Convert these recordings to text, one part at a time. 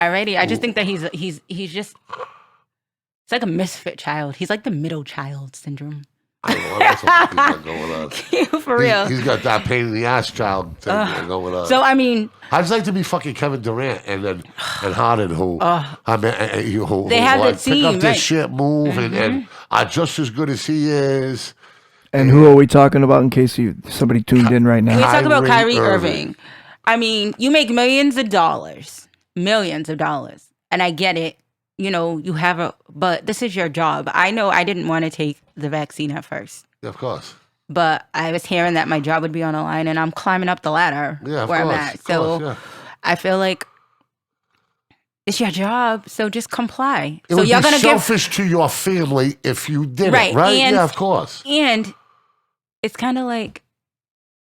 Alrighty. I just think that he's just, it's like a misfit child. He's like the middle child syndrome. I don't know what else he's got going on. For real. He's got that pain in the ass child thing going on. So, I mean, I'd just like to be fucking Kevin Durant and Harden, who they have like, the team, pick up their right? shit, move, and are just as good as he is. And who are we talking about in case somebody tuned in right now? We talk about Kyrie Kyrie Irving. I mean, you make millions of dollars, and I get it. You know, you have but this is your job. I know I didn't want to take the vaccine at first. Yeah, of course. But I was hearing that my job would be on the line, and I'm climbing up the ladder where I'm at. So I feel like it's your job, so just comply. It would be selfish to your family if you did it, right? And, yeah, of course. And it's kind of like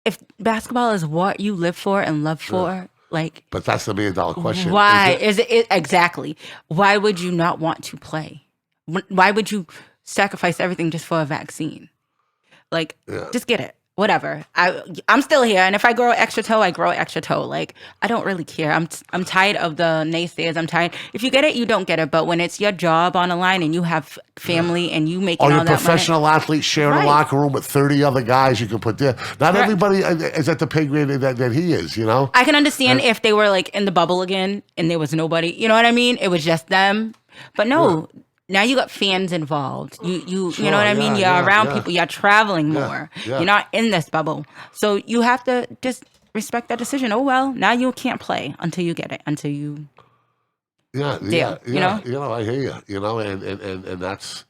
if basketball is what you live for and love for, like. But that's the $1 million question. Why is it exactly? Why would you not want to play? Why would you sacrifice everything just for a vaccine? Like, just get it. Whatever. I'm still here, and if I grow an extra toe, I grow an extra toe. Like, I don't really care. I'm tired of the naysayers. I'm tired. If you get it, you don't get it. But when it's your job on the line and you have family and you make all that money, professional athlete sharing a locker room with 30 other guys you can put there. Not everybody is at the pay grade that he is. You know. I can understand if they were like in the bubble again and there was nobody. You know what I mean? It was just them. But no. Yeah. Now you got fans involved. You know what I mean? You're around people. You're traveling more. Yeah. You're not in this bubble. So you have to just respect that decision. Oh, well, now you can't play until you get it, until you deal, you know? You know, I hear you, you know, and that's,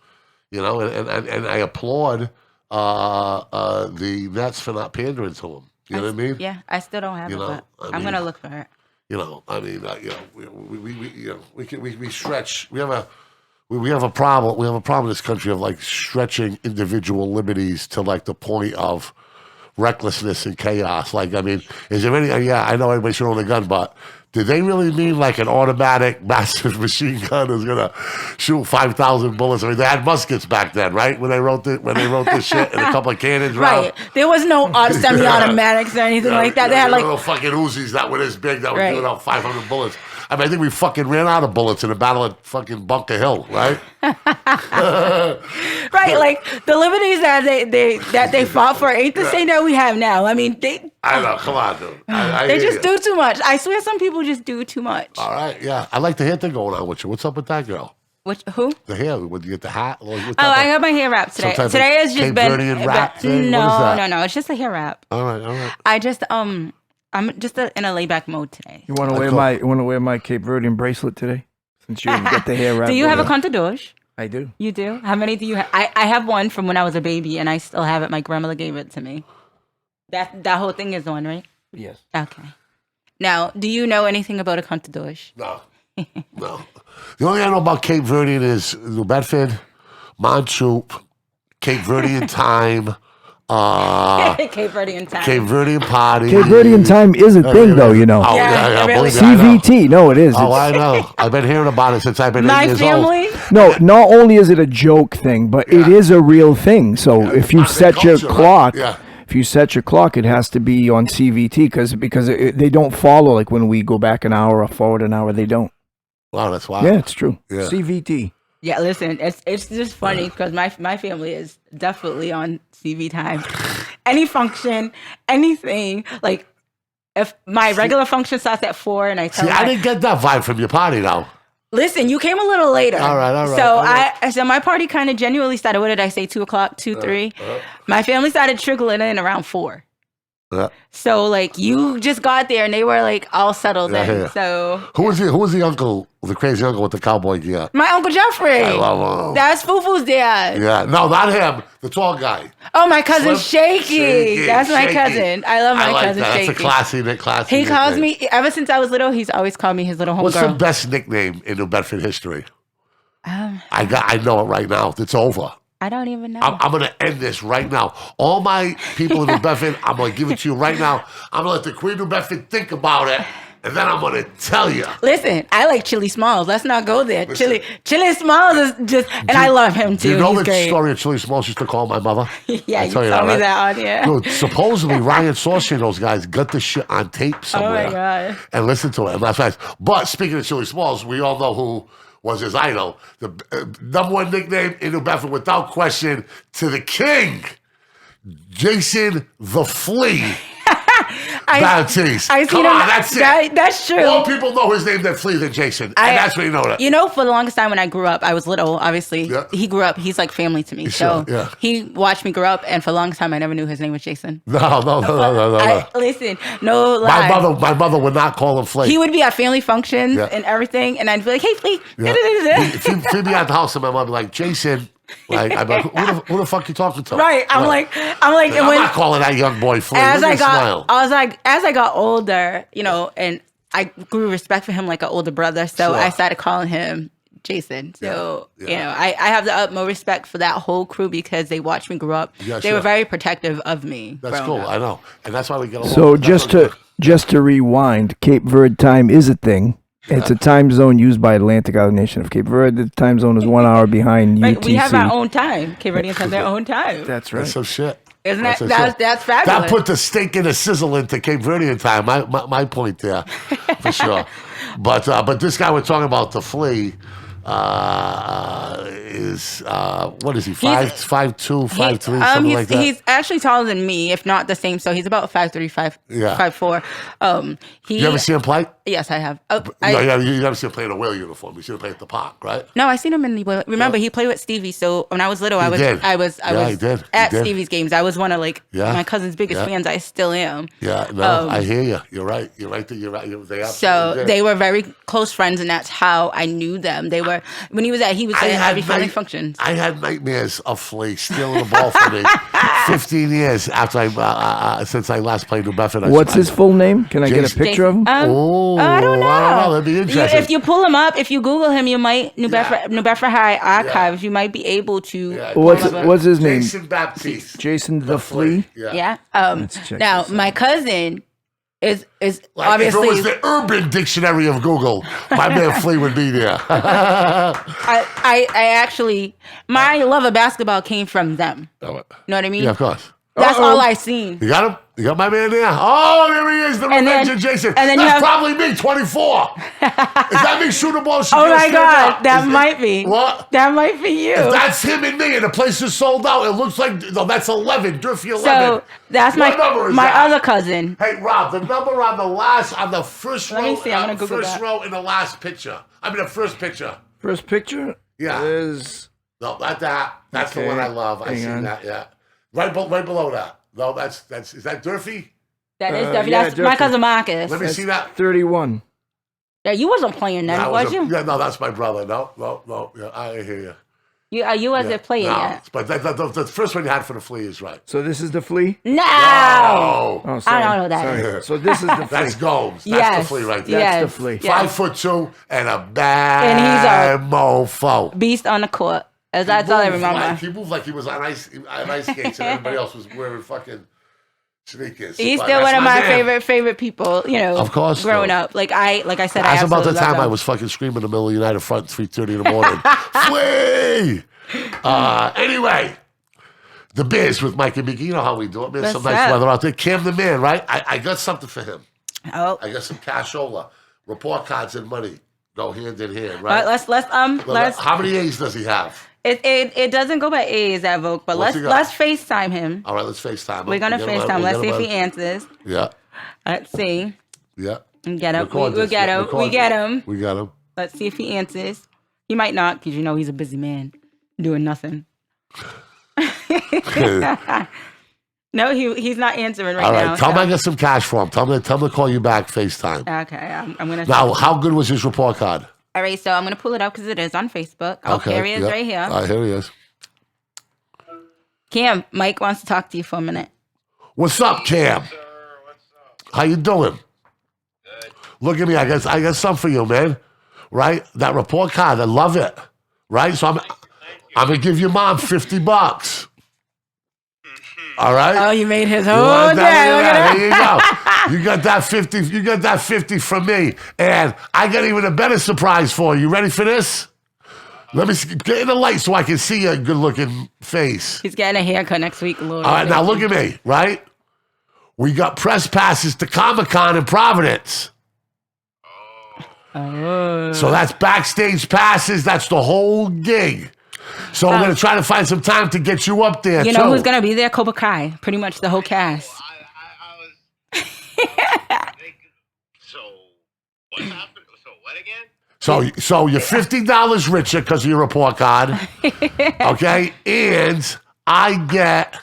you know, and I applaud the Nets for not pandering to him. You know what I mean? Yeah, I still don't have but I'm going to look for it. You know, I mean, you know, we stretch. We have a problem. We have a problem in this country of like stretching individual liberties to like the point of recklessness and chaos. Like, I mean, is there any? Yeah, I know everybody should own a gun, but did they really mean like an automatic massive machine gun is gonna shoot 5,000 bullets? I mean, they had muskets back then, right? When they wrote this shit and a couple of cannons, right? There was no semi-automatics or anything like that. They had like little fucking Uzis that were this big that were doing out 500 bullets. I mean, I think we fucking ran out of bullets in the battle at fucking Bunker Hill, right? Right, like the liberties that they fought for ain't the same that we have now. I mean, I know, come on, dude. They just do too much. I swear some people just do too much. All right, yeah. I like the hair thing going on with you. What's up with that girl? Who? The hair. Would you get the hat? I got my hair wrapped today. Today has just been wrap thing? No. It's just a hair wrap. All right. I just I'm just in a layback mode today. You want to wear my Cape Verdean bracelet today? Since you get the hair wrapped. Do you have a contadouche? I do. You do? How many do you have? I have one from when I was a baby, and I still have it. My grandmother gave it to me. That whole thing is on, right? Yes. Okay. Now, do you know anything about a contadouche? No. No. The only thing I know about Cape Verdean is New Bedford, Montoup, Cape Verdean time. Cape Verdean time. Cape Verdean party. Cape Verdean time is a thing, though, you know. Oh, yeah, really CVT, no, it is. Oh, I know. I've been hearing about it since I've been 8 years family? old. No, not only is it a joke thing, but it is a real thing. So if you set your clock, it has to be on CVT because they don't follow like when we go back an hour or forward an hour. They don't. Wow, that's wild. Yeah, it's true. Yeah. CVT. Yeah, listen, it's just funny because my family is definitely on CV time. Any function, anything, like if my regular function starts at 4 and I tell I didn't get that vibe from your party though. Listen, you came a little later. All right. So so my party kind of genuinely started, what did I say, 2 o'clock, 2, 3? My family started trickling in around 4. So like you just got there and they were like all settled in. So who was the uncle, the crazy uncle with the cowboy gear? My Uncle Jeffrey. I love him. That's Fufu's dad. Yeah, no, not him. The tall guy. Oh, my cousin Shaky. That's my cousin. I love my cousin Shaky. That's a classy nickname. He calls me ever since I was little. He's always called me his little homegirl. What's the best nickname in New Bedford history? I know it right now. It's over. I don't even know. I'm going to end this right now. All my people in New Bedford, I'm going to give it to you right now. I'm going to let the Queen of New Bedford think about it. and then I'm gonna tell you. Listen, I like Chili Smalls. Let's not go there. Chili Smalls is just, and I love him too. Do you know He's the great. story of Chili Smalls used to call my mother? Yeah, you told me that on here. Dude, supposedly Ryan Saucy and those guys got the shit on tape somewhere. Oh my God. And listen to it. And that's nice. But speaking of Chili Smalls, we all know who was his idol. The number one nickname in New Bedford, without question, to the king, Jason the Flea. Baptiste. I seen Come him. on, that's it. That's true. More people know his name than Flea than Jason. And that's where you know that. You know, for the longest time when I grew up, I was little, obviously. Yeah. He grew up. He's like family to me. So he watched me grow up, and for the longest time, I never knew his name was Jason. No. Listen, no lie. My mother would not call him Flea. He would be at family functions and everything, and I'd be like, hey, Flea. Yeah. He'd be at the house, and my mom would be like, Jason. Like, I'm like, who the fuck you talking to? Right. I'm like, I'm not calling that young boy Flea. As I got older, you know, and I grew respect for him like an older brother, so I started calling him Jason. So, you know, I have the utmost respect for that whole crew because they watched me grow up. Yeah, they were very protective of me. That's cool. I know. And that's why we get along. So just to rewind, Cape Verde time is a thing. It's a time zone used by Atlantic Island Nation of Cape Verde. The time zone is 1 hour behind UTC. We have our own time. Cape Verdeans have their own time. That's right. That's some shit. Isn't that's fabulous? That put the steak and the sizzle into Cape Verdean time. My point there, for sure. But this guy we're talking about, the Flea, is what is he? 5'2", 5'3", something like that. He's actually taller than me, if not the same. So he's about 5'3", 5'4". You ever see him play? Yes, I have. You never see him play in a whale uniform. You see him play at the park, right? No, I seen him in the. Remember, he played with Stevie. So when I was little, I was at Stevie's games. I was one of my cousin's biggest fans. I still am. Yeah, no, I hear you. You're right. You're right. They were very close friends, and that's how I knew them. They were when he was at every family function. I had nightmares of Flea stealing the ball from me 15 years after since I last played New Bedford. What's his full name? Can I get a picture of him? I don't know. That'd be interesting. If you pull him up, if you Google him, you might New Bedford High Archives. You might be able to. Yeah. What's his name? Jason Baptiste. Jason the Flea. Yeah. Now my cousin is like obviously. If it was the Urban Dictionary of Google, my man Flea would be there. I actually, my love of basketball came from them. You know what I mean? Yeah, of course. That's all I seen. You got him? You got my man there? Oh, there he is, the Revenge of Jason. And then that's probably me, 24. Is that me shooting the ball? Oh my God, that might be. What? That might be you. If that's him and me, and the place is sold out. It looks like, no, that's 11, Durfee 11. So that's my other cousin. Hey, Rob, the number on the first row. Let me see, I'm gonna Google first row in the last picture. I mean, the first picture. First picture? Yeah. No, not that. That's the one I love. I see that, yeah. Right below that. No, is that Durfee? That is Durfee. That's Durfee. My cousin Marcus. Let me see that. 31. Yeah, you wasn't playing then, was you? Yeah, no, that's my brother. No. Yeah, I hear you. You wasn't playing yet. But the first one you had for the Flea is right. So this is the Flea? No! Oh, sorry. I don't know that is. So this is the Flea. That's Gomes. That's the Flea right there. That's the Flea. 5'2" and a bad mofo. Beast on the court. That's all I remember. He moved like he was on ice skates and everybody else was wearing fucking sneakers. He's still one of my favorite people, you know, of course, growing up. Like I said, that's about the time I was fucking screaming in the middle of the United Front 3:30 in the morning. Flea! Anyway, the BIZ with Mike and Mika. You know how we do it, man. What's some nice up? weather out there. Cam the man, right? I got something for him. Oh. I got some cashola. Report cards and money go hand in hand, right? Let's How many A's does he have? It doesn't go by A's at Vogue, but let's FaceTime him. All right, let's FaceTime him. We're gonna FaceTime. Let's see if he answers. Yeah. Let's see. Yeah. Get him. We get him. We got him. Let's see if he answers. He might not, because you know he's a busy man doing nothing. No, he's not answering right now. All right, tell him I got some cash for him. Tell him to call you back FaceTime. Okay, I'm gonna. Now, how good was his report card? All right, so I'm gonna pull it up because it is on Facebook. Okay, here he is, right here. All right, here he is. Cam, Mike wants to talk to you for a minute. What's up, Cam? Sir, what's up? How you doing? Good. Look at me. I got something for you, man. Right? That report card, I love it. Right? So I'm gonna give your mom $50. All right. Oh, you made his whole day. There you go. You got that 50. You got that 50 from me, and I got even a better surprise for you. You ready for this? Let me get in the light so I can see your good-looking face. He's getting a haircut next week, Lord. All right, now look at me, right? We got press passes to Comic-Con in Providence. Oh. So that's backstage passes. That's the whole gig. So we're going to try to find some time to get you up there, You know who's going to be there? Cobra Kai. Pretty much the whole cast. I was so what happened? So what again? So you're $50 richer because of your report card, okay? And I get,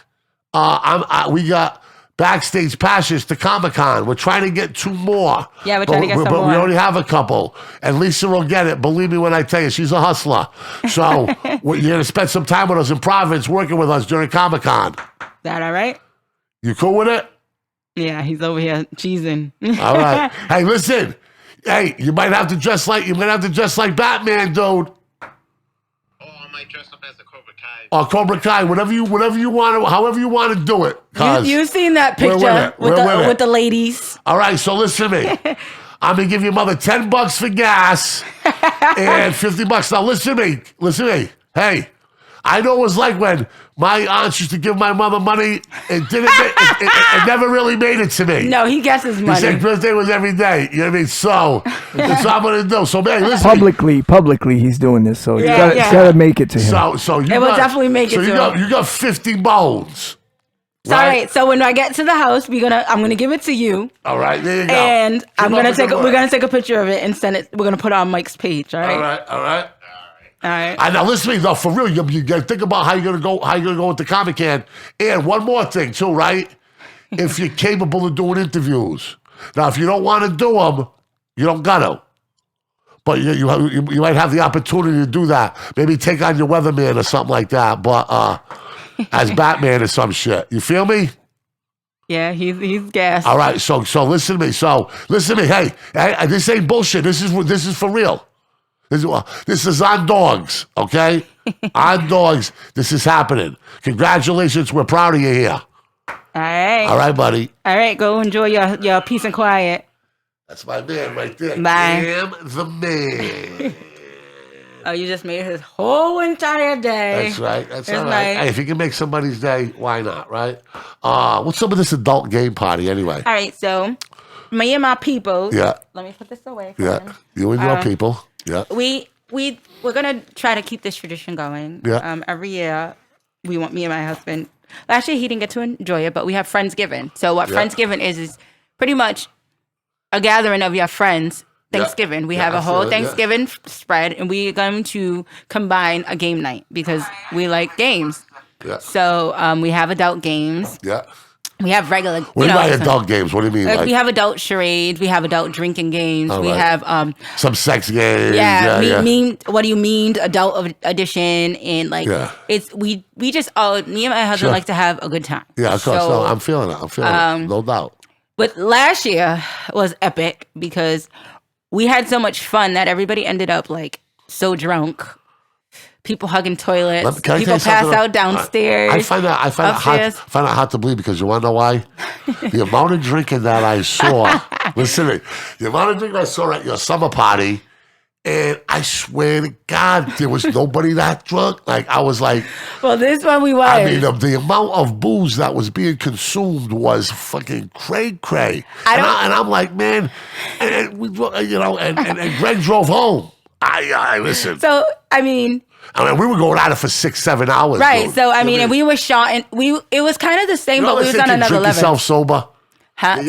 we got backstage passes to Comic-Con. We're trying to get 2 more. Yeah, we're trying to get some but more. we already have a couple. And Lisa will get it. Believe me when I tell you, she's a hustler. So you're going to spend some time with us in Providence working with us during Comic-Con. That all right? You cool with it? Yeah, he's over here cheesing. All right. Hey, listen. Hey, you might have to dress like Batman, dude. Oh, I might dress up as a Cobra Kai. Or Cobra Kai, whatever you want to, however you want to do it. You've seen that we're picture with it. with the ladies. All right, so listen to me. I'm gonna give your mother $10 for gas and $50. Now listen to me. Hey, I know it was like when my aunts used to give my mother money and it never really made it to me. No, he gets his money. He said birthday was every day. You know what I mean? So that's what I'm gonna do. So man, listen. Publicly, he's doing this, so you Yeah, gotta make it to him. So you It will definitely make it to him. You got 50 bones. All right. So when I get to the house, I'm gonna give it to you. All right, there you go. And We're we're gonna take a picture of it and send it. We're gonna put it on Mike's page. All right. All right. All right. And now listen to me, though, for real, you got to think about how you're gonna go with the Comic-Con. And one more thing too, right? If you're capable of doing interviews. Now, if you don't want to do them, you don't got to. But you might have the opportunity to do that. Maybe take on your weatherman or something like that. But as Batman or some shit. You feel me? Yeah, he's gassed. All right. So listen to me. Hey, this ain't bullshit. This is for real. This is on dogs, okay? On dogs, this is happening. Congratulations, we're proud of you here. All right. All right, buddy. All right, go enjoy your peace and quiet. That's my man right there. Bye. Damn the man. Oh, you just made his whole entire day. That's right. That's It's all right. nice. Hey, if you can make somebody's day, why not, right? What's up with this adult game party anyway? All right, so me and my people. Yeah. Let me put this away. Yeah. You and your people. Yeah. We're gonna try to keep this tradition going. Yeah. Every year, me and my husband. Last year he didn't get to enjoy it, but we have Friendsgiving. So what Friendsgiving is pretty much a gathering of your friends. Thanksgiving. We have a whole Thanksgiving spread, and we're going to combine a game night because we like games. Yeah. So we have adult games. Yeah. We have regular. What do you mean adult games? What do you mean? Like we have adult charades. We have adult drinking games. We have some sex games. Mean. What do you mean? Adult edition and it's we just me and my husband like to have a good time. Yeah, of course. No, I'm feeling it. No doubt. But last year was epic because we had so much fun that everybody ended up like so drunk. People hugging toilets. People pass out downstairs. I find that hard to believe because you want to know why? The amount of drinking that I saw. Listen to me. The amount of drinking I saw at your summer party, and I swear to God, there was nobody that drunk. Like I was like, well, this one we was. I mean, the amount of booze that was being consumed was fucking cray. And I'm like, man, and we, and Greg drove home. I listen. So I mean, we were going at it for 6-7 hours. Right. Dude. So I mean, and we were shot, and it was kind of the same, but we was on another level. Yourself sober. Huh?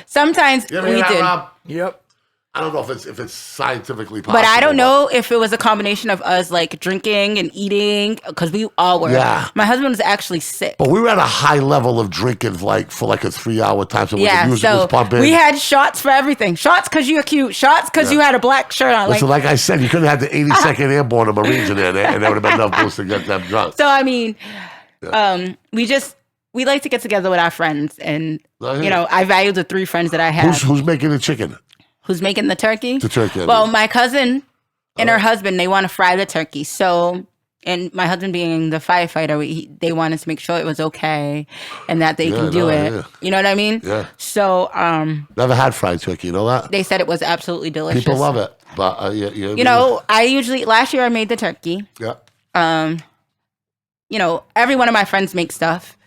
Sometimes we did. Rob? Yep. I don't know if it's scientifically possible. But I don't know if it was a combination of us like drinking and eating because we all were. Yeah. My husband was actually sick. But we were at a high level of drinking for like a 3-hour time. So yeah. The music was pumping. We had shots for everything. Shots because you're cute. Shots because you had a black shirt on. Listen, like I said, you could have had the 82nd Airborne of Marines in there, and there would have been enough booze to get them drunk. So I mean, we like to get together with our friends, and I value the 3 friends that I have. Who's making the chicken? Who's making the turkey? The turkey. Well, my cousin and her husband, they want to fry the turkey. So and my husband being the firefighter, they wanted to make sure it was okay and that they can do it. Yeah. You know what I mean? Yeah. So, never had fried turkey. You know that? They said it was absolutely delicious. People love it, but I usually last year I made the turkey. Yeah. Every one of my friends makes stuff.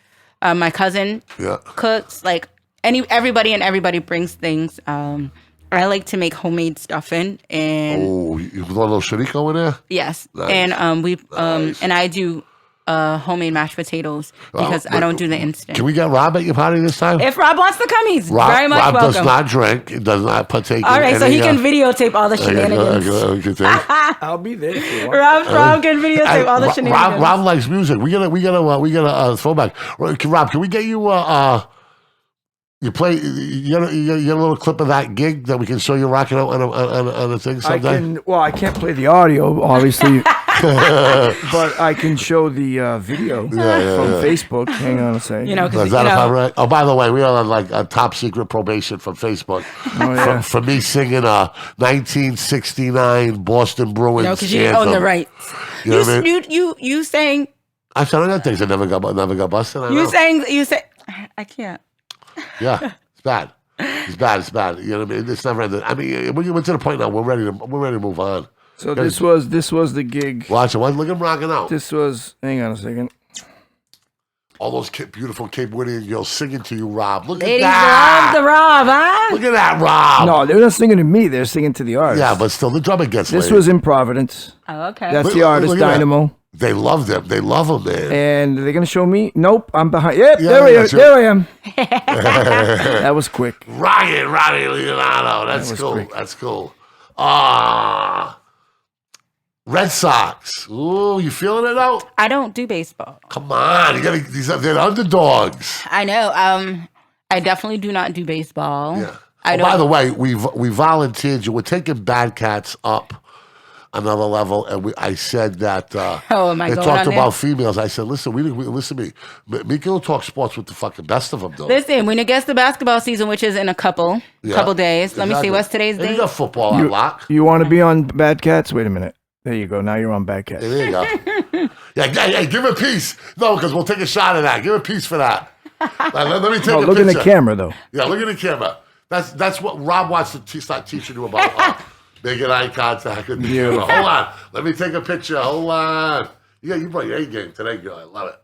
My cousin cooks. Like everybody brings things. I like to make homemade stuffing, and you put a little chorizo in there. Yes, nice. And and I do homemade mashed potatoes because I don't do the instant. Can we get Rob at your party this time? If Rob wants to come, he's very much welcome. Rob does not drink. He does not partake. All right, so he can videotape all the shenanigans. I'll be there if you want. Rob can videotape all the shenanigans. Rob likes music. We got a throwback. Rob, can we get you you got a little clip of that gig that we can show you rocking out on a thing someday? I can't play the audio, obviously, but I can show the video from Facebook. Hang on a second. Is that about right? Oh, by the way, we are on like a top secret probation from Facebook for me singing a 1969 Boston Bruins anthem. Because you own the rights. You sang. I said other things that never got busted. You sang. I can't. Yeah, it's bad. It's bad. You know what I mean? It's never ended. I mean, we're to the point now. We're ready to move on. So this was the gig. Watch it. Look at him rocking out. This was. Hang on a second. All those beautiful Cape Verdean girls singing to you, Rob. Look Ladies at that. Love the Rob, huh? Look at that, Rob. No, they're not singing to me. They're singing to the artist. Yeah, but still, the drummer gets This laid. was in Providence. Oh, okay. That's the artist, Dynamo. That. They love them. They love them, man. And they're going to show me? Nope, I'm behind. Yep, there I am. That was quick. Ronnie Leonardo. That's cool. Quick. That's cool. Red Sox. Ooh, you feeling it out? I don't do baseball. Come on. They're underdogs. I know. I definitely do not do baseball. Yeah. By the way, we volunteered you. We're taking Bad Cats up another level, and I said that they talked about females. I said, listen to me. Mika will talk sports with the fucking best of them, though. Listen, when it gets to basketball season, which is in a couple days, let me see, what's today's date? You got football on lock. You want to be on Bad Cats? Wait a minute. There you go. Now you're on Bad Cats. There you go. Hey, give a piece. No, because we'll take a shot of that. Give a piece for that. Let me take a picture. Look at the camera, though. Yeah, look at the camera. That's what Rob wants to start teaching you about. Making eye contact. Hold on. Let me take a picture. Hold on. You brought your A game today, girl. I love it.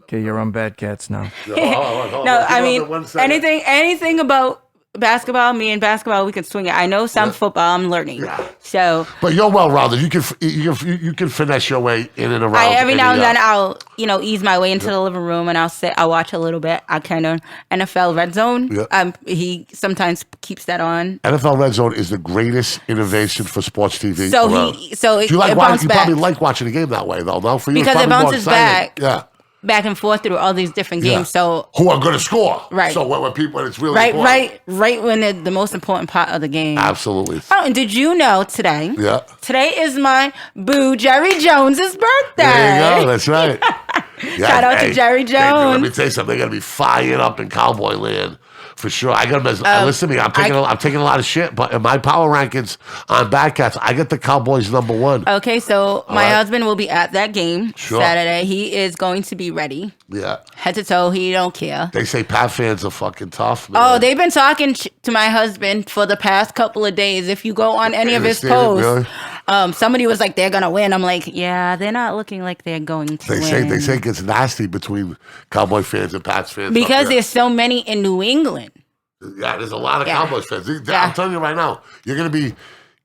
Okay, you're on Bad Cats now. Hold on. No, I mean, anything about basketball, me and basketball, we can swing it. I know some football. I'm learning. Yeah. So, but you're well-rounded. You can finesse your way in and around. Every now and then I'll ease my way into the living room and I'll watch a little bit. I kind of NFL Red Zone. Yeah. He sometimes keeps that on. NFL Red Zone is the greatest innovation for sports TV. It bounces back. Probably like watching a game that way though. No, for you because it bounces back. Yeah. Back and forth through all these different games. So who are going to score? Right. So when it's really important. Right when the most important part of the game. Absolutely. Oh, and did you know today? Yeah. Today is my boo Jerry Jones's birthday. There you go. That's right. Shout out to Jerry Jones. Let me tell you something. They're going to be fired up in Cowboy Land. For sure. I got to listen to me. I'm taking a lot of shit, but in my power rankings on Bad Cats, I get the Cowboys #1. Okay, so my husband will be at that game Saturday. He is going to be ready. Yeah. Head to toe. He don't care. They say Pat fans are fucking tough, man. Oh, they've been talking to my husband for the past couple of days. If you go on any of his posts, somebody was like, they're going to win. I'm like, yeah, they're not looking like they're going to win. They say it gets nasty between Cowboy fans and Pats fans. Because there's so many in New England. Yeah, there's a lot of Cowboys fans. I'm telling you right now, you're going to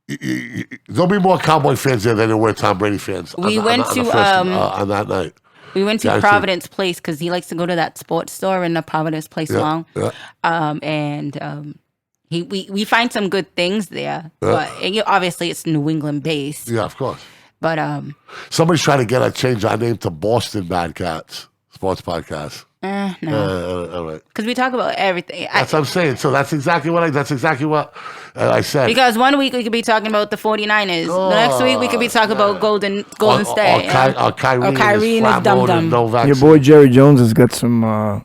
be... There'll be more Cowboy fans there than there were Tom Brady fans on that night. We went to Providence Place because he likes to go to that sports store in the Providence Place along. Yeah. We find some good things there. But obviously it's New England based. Yeah, of course. But somebody's trying to change our name to Boston Bad Cats Sports Podcast. No. All right. Because we talk about everything. That's what I'm saying. So that's exactly what I said. Because one week we could be talking about the 49ers. The next week we could be talking about Golden State. Or Kyrie and his dum-dum. Your boy Jerry Jones has got some...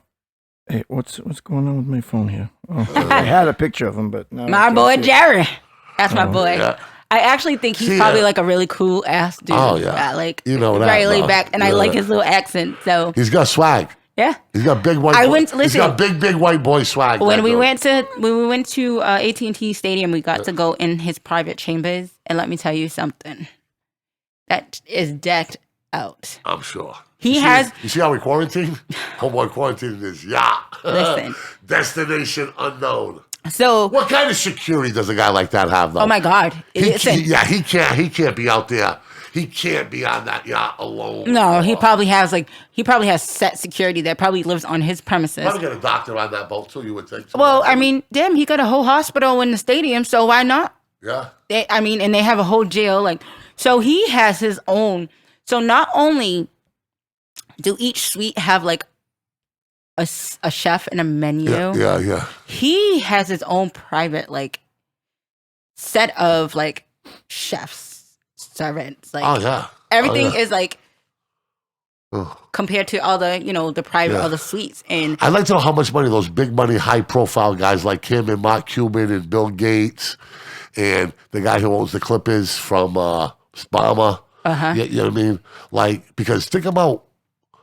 Hey, what's going on with my phone here? Oh, I had a picture of him, but now my boy Jerry. That's my boy. Yeah. I actually think he's probably like a really cool ass dude. Oh yeah, like you know that, very laid back, and I like his little accent. So he's got swag. Yeah, he's got big white. He's got big white boy swag. When we went to AT&T Stadium, we got to go in his private chambers, and let me tell you something. That is decked out. I'm sure. You see how we quarantine? Homeboy quarantined in his yacht. Listen. Destination unknown. So what kind of security does a guy like that have, though? Oh my God! He can't be out there. He can't be on that yacht alone. No, he probably has set security that probably lives on his premises. Probably got a doctor on that boat too. You would think. Well, I mean, damn, he got a whole hospital in the stadium, so why not? Yeah. And they have a whole jail, so he has his own. So not only do each suite have like a chef and a menu. Yeah. He has his own private set of chefs, servants. Oh yeah. Everything is compared to all the the private other suites. And I'd like to know how much money those big money, high profile guys like him and Mark Cuban and Bill Gates and the guy who owns the Clippers from Obama. You know what I mean? Because think about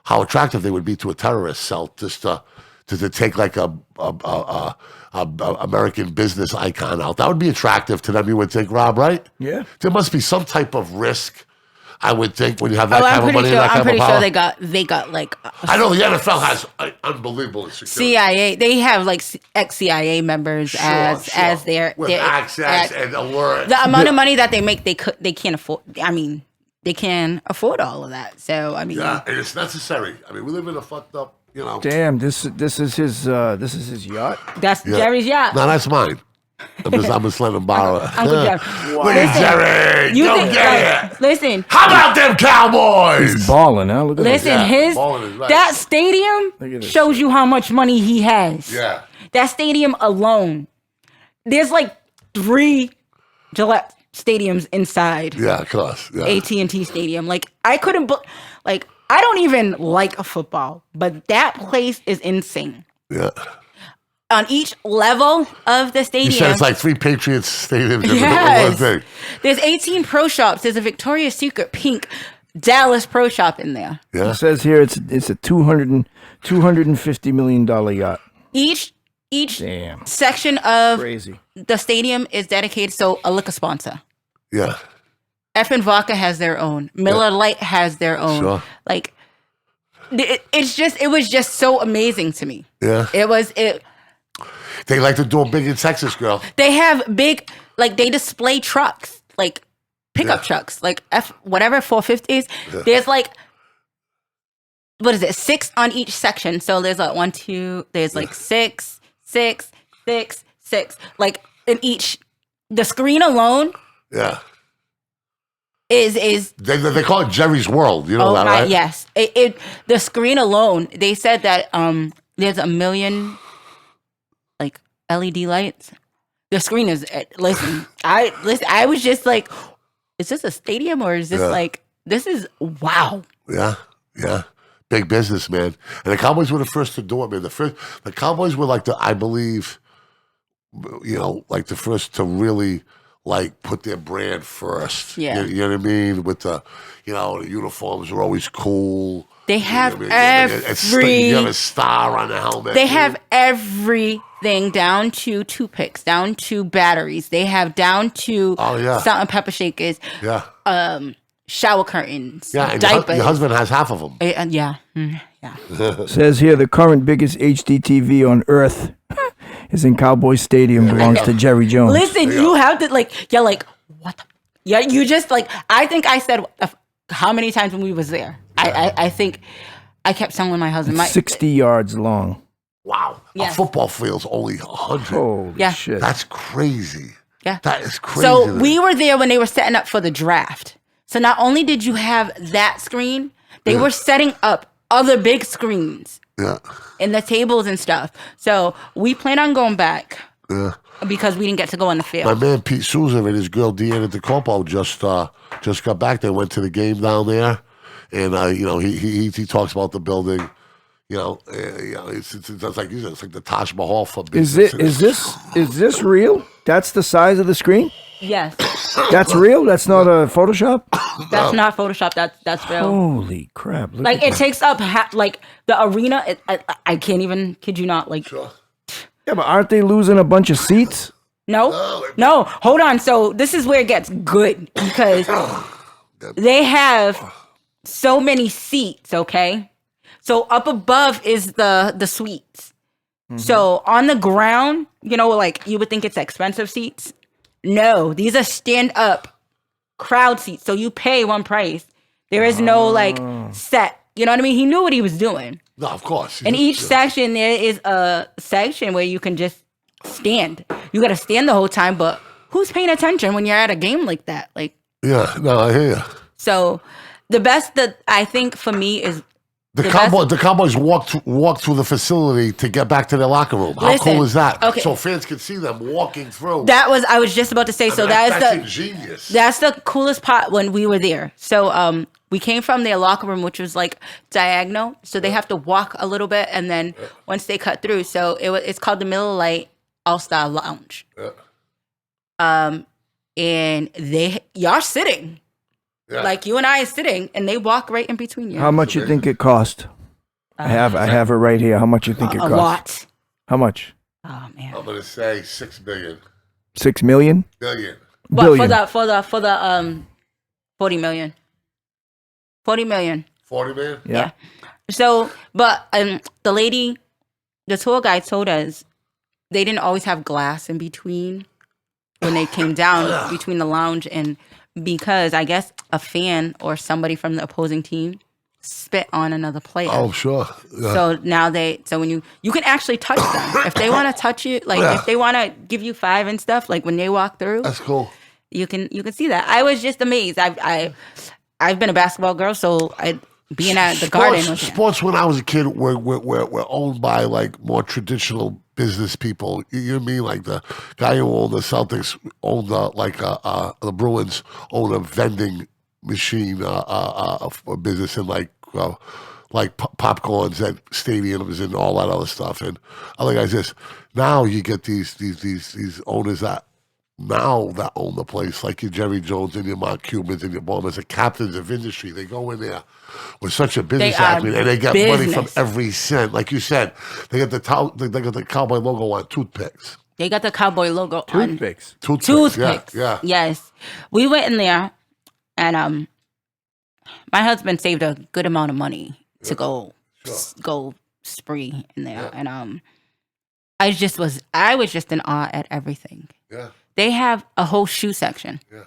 how attractive they would be to a terrorist cell just to take a American business icon out. That would be attractive to them, you would think, Rob, right? Yeah. There must be some type of risk, I would think, when you have that kind of money and that kind of power. I'm pretty sure they got I know the NFL has unbelievable security. CIA, they have ex-CIA members as their access and alert. The amount of money that they make, they can't afford. I mean, they can afford all of that. So I mean, yeah, and it's necessary. I mean, we live in a fucked up, Damn, this is his yacht. That's Jerry's yacht. No, that's mine. I'm just letting him borrow it. Uncle Jerry. Look at Jerry. Don't get it. Listen. How about them Cowboys? He's balling, huh? Look at Listen, that stadium shows you how much money he has. Yeah. That stadium alone. There's 3 Gillette stadiums inside. Yeah, of course. Yeah. AT&T Stadium. I couldn't I don't even like football, but that place is insane. Yeah. On each level of the stadium. You said it's 3 Patriots stadiums in one thing. There's 18 pro shops. There's a Victoria's Secret pink Dallas pro shop in there. Yeah. It says here it's a $250 million yacht. Each section of Crazy. the stadium is dedicated to a liquor sponsor. Yeah. Effin' Vodka has their own. Miller Lite has their own. Sure. It was just so amazing to me. Yeah. They like to do it big in Texas, girl. They have big, they display trucks, pickup trucks, whatever 450s. Yeah. There's what is it, 6 on each section. So there's 1, 2, there's 6, 6, 6, 6. In each, the screen alone. Yeah. Is they call it Jerry's World, you know that, right? Yes. The screen alone, they said that there's 1 million LED lights. The screen is I was just is this a stadium or is this this is wow. Yeah. Yeah. Big business, man. And the Cowboys were the first to do it, man. The Cowboys were I believe, the first to really put their brand first. Yeah. You know what I mean? With the uniforms are always cool. They have you have a star on the helmet. They have everything down to toothpicks, down to batteries. They have down to salt and pepper shakers. Yeah. Shower curtains. Yeah. And diapers. Your husband has half of them. Yeah. Yeah. Says here the current biggest HDTV on earth is in Cowboy Stadium, belongs to Jerry Jones. Listen, you have to you're what the? Yeah, you just I think I said how many times when we was there. I think I kept telling my husband. 60 yards long. Wow. Yes. A football field's only 100. Holy shit. That's crazy. Yeah. That is crazy. So we were there when they were setting up for the draft. So not only did you have that screen, they were setting up other big screens. Yeah. In the tables and stuff. So we plan on going back. Yeah. Because we didn't get to go on the field. My man Pete Souza and his girl Deanna DeCopo just got back. They went to the game down there. And he talks about the building. It's like you said, it's like the Taj Mahal for business. Is this real? That's the size of the screen? Yes. That's real? That's not a Photoshop? That's not Photoshop. That's real. Holy crap. Look Like at it takes up like the arena. I can't even kid you not. Like Yeah, but aren't they losing a bunch of seats? no, hold on. So this is where it gets good because they have so many seats. Okay, so up above is the suites. So on the ground, like you would think it's expensive seats. No, these are stand up crowd seats. So you pay one price. There is no like set. You know what I mean? He knew what he was doing. No, of course. In each section, there is a section where you can just stand. You got to stand the whole time, but who's paying attention when you're at a game like that? Like, Yeah, no, I hear you. so the best that I think for me is The Cowboys walk through the facility to get back to their locker room. How Listen, cool is that? okay. So fans can see them walking through. I was just about to say, so that's ingenious. That's the coolest part when we were there. So we came from their locker room, which was like diagonal. So they have to walk a little bit, and then once they cut through, so it's called the Miller Lite All-Star Lounge. And y'all sitting. Yeah. Like you and I are sitting, and they walk right in between you. How much you think it cost? I have it right here. How much you think it cost? A lot. How much? Oh man. I'm gonna say $6 billion. 6 million? Billion. But Billion. for the 40 million. 40 million. 40 million? Yeah. So, but the tour guide told us they didn't always have glass in between when they came down between the lounge and because I guess a fan or somebody from the opposing team spit on another player. Oh, sure. Yeah. So now when you can actually touch them. If they want to touch you, like if they want to give you five and stuff, like when they walk through. That's cool. You can see that. I was just amazed. I've been a basketball girl, so being at the Garden. Sports when I was a kid were owned by like more traditional business people. You know what I mean? Like the guy who owned the Celtics owned the Bruins owned a vending machine business and like popcorns at stadiums and all that other stuff. And other guys just now you get these owners that own the place, like your Jerry Jones and your Mark Cubans and your Bombers, the captains of industry. They go in there with such a business acumen, and they get money from every cent. Like you said, they got the cowboy logo on toothpicks. They got the cowboy logo on Toothpicks. Toothpicks. Yeah. Yes. We went in there, and my husband saved a good amount of money to go spree in there, and I was just in awe at everything. Yeah. They have a whole shoe section. Yeah.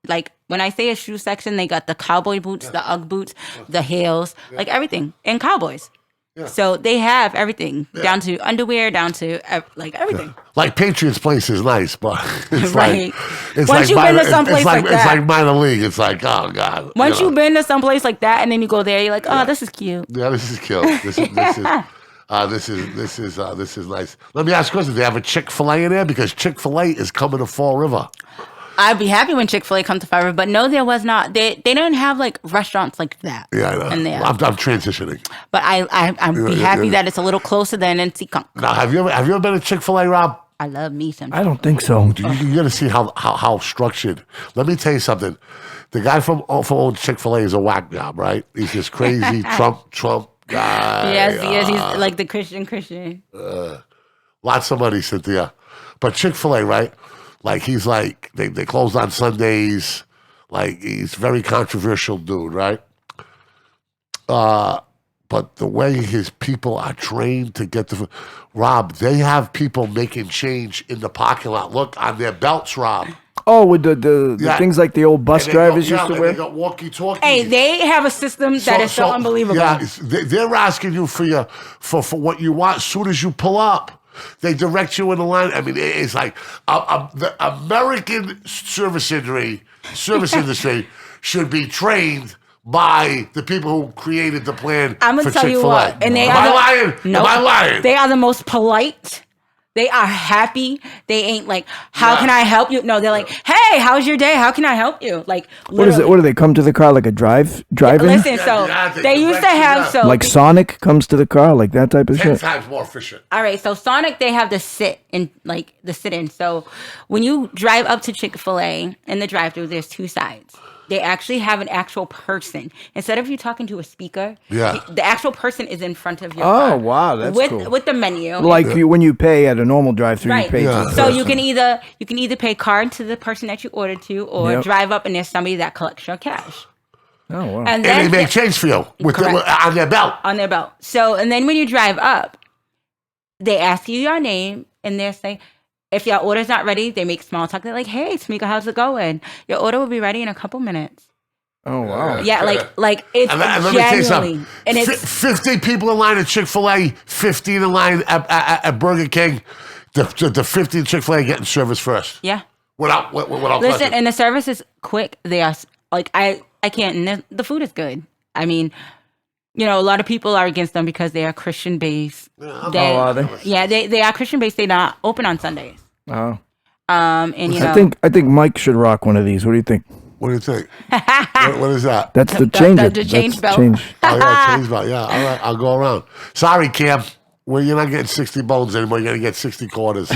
Like when I say a shoe section, they got the cowboy boots, the Ugg boots, the heels, like everything, and cowboys. Yeah. So they have everything down to underwear, down to like everything. Yeah. Like Patriots place is nice, but it's right. It's once you've been to someplace like that, it's like minor league. It's like, oh god. Once you've been to someplace like that, and then you go there, you're like, oh, this is cute. Yeah, this is cute. This is nice. Let me ask you a question. Do they have a Chick-fil-A in there? Because Chick-fil-A is coming to Fall River. I'd be happy when Chick-fil-A comes to Fall River, but no, there was not. They didn't have like restaurants like that. Yeah, I know. In there. I'm transitioning. But I'm happy that it's a little closer than in Seekonk. Now, have you ever been to Chick-fil-A, Rob? I love me some. I don't think so. You got to see how structured. Let me tell you something. The guy from old Chick-fil-A is a whack job, right? He's this crazy Trump guy. Yes, he's like the Christian. Lots of money, Cynthia. But Chick-fil-A, right? Like he's like they close on Sundays. Like he's a very controversial dude, right? But the way his people are trained to get the Rob, they have people making change in the parking lot. Look on their belts, Rob. Oh, with the things like the old bus drivers used to wear? They got walkie-talkies. Hey, they have a system that is so unbelievable. Yeah, they're asking you for what you want as soon as you pull up. They direct you in the line. I mean, it's like the American service industry should be trained by the people who created the plan I'm for gonna tell Chick-fil-A. you what, and Am I lying? Nope, Am I lying? They are the most polite. They are happy. They ain't like, how can I help you? No, they're like, hey, how's your day? How can I help you? Like, what is it? What do they come to the car like a drive-in? Listen, so they used to have like Sonic comes to the car, like that type of 10 shit. times more efficient. All right, so Sonic, they have the sit-in. So when you drive up to Chick-fil-A in the drive-thru, there's two sides. They actually have an actual person. Instead of you talking to a speaker, the actual person is in front of your car. Oh, wow, that's cool. With the menu. Like when you pay at a normal drive-thru, you pay to the So person. you can either pay card to the person that you ordered to, or drive up and there's somebody that collects your cash. Oh, wow. And they make change for you on their belt. On their belt. So, and then when you drive up, they ask you your name, and they say, if your order's not ready, they make small talk. They're like, hey, Tamika, how's it going? Your order will be ready in a couple minutes. Oh, wow. Yeah, like it's and let me tell you something. And it's 50 people in line at Chick-fil-A, 15 in line at Burger King. The 50 at Chick-fil-A getting service first. Yeah. Without Listen, question. and the service is quick. They are like, I can't, and the food is good. I mean, a lot of people are against them because they are Christian based. Are they? Yeah, they are Christian based. They're not open on Sundays. Oh. And I think Mike should rock one of these. What do you think? What do you think? what is that? That's the change. The change belt. Change. Oh, yeah, change belt. Yeah, all right, I'll go around. Sorry, Cam. Well, you're not getting 60 bones anymore. You're going to get 60 quarters.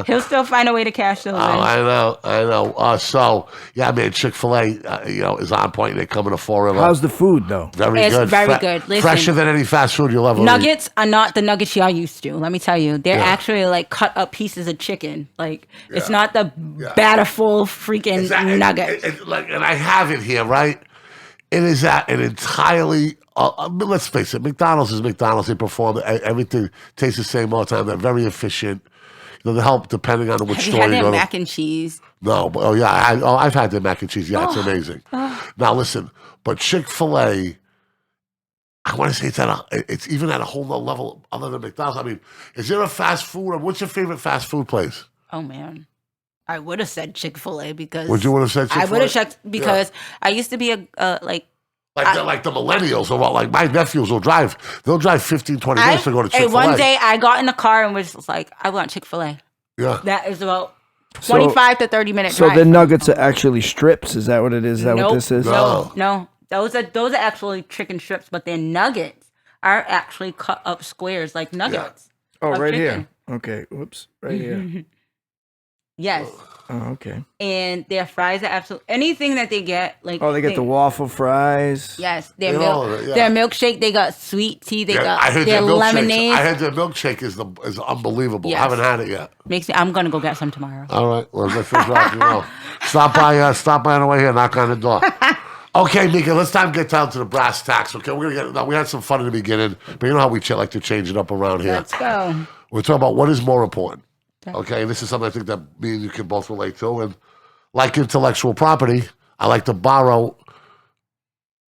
He'll still find a way to cash those in. I know. So, yeah, man, Chick-fil-A, is on point. They're coming to Fall River. How's the food, though? Very good. Very good. Listen, fresher than any fast food you'll ever eat. Nuggets are not the nuggets y'all used to. Let me tell you. They're actually like cut up pieces of chicken. Like, it's not the batterful freaking nugget. And I have it here, right? It is an entirely... let's face it, McDonald's is McDonald's. They perform everything tastes the same all the time. They're very efficient. They help depending on which store you you had go their to. mac and cheese? No, but I've had their mac and cheese. Yeah, it's amazing. Now listen, but Chick-fil-A, I want to say it's even at a whole nother level other than McDonald's. I mean, is there a fast food? Or what's your favorite fast food place? Oh man, I would have said Chick-fil-A because. Would you want to say Chick-fil-A? I would have checked because I used to be like the millennials or what? Like my nephews will drive. They'll drive 15, 20 minutes to go to Chick-fil-A. One day I got in the car and was just like, I want Chick-fil-A. Yeah. That is about 25 to 30 minutes. So the nuggets are actually strips? Is that what it is? Is that what this is? No. Those are actually chicken strips, but their nuggets are actually cut up squares like nuggets. Oh, right chicken. here. Okay. Whoops. Right here. Yes. Oh, okay. And their fries are absolutely anything that they get. Like they get the waffle fries. Yes, their milkshake. They got sweet tea. They got their lemonade. I heard their milkshake is unbelievable. Yes. I haven't had it yet. I'm gonna go get some tomorrow. All right. Well, let's stop by on the way here. Knock on the door. Okay, Mika. Let's get down to the brass tacks. Okay, we had some fun in the beginning, but you know how we like to change it up around here. Let's go. We're talking about what is more important. Okay, and this is something I think that me and you can both relate to. And like intellectual property, I like to borrow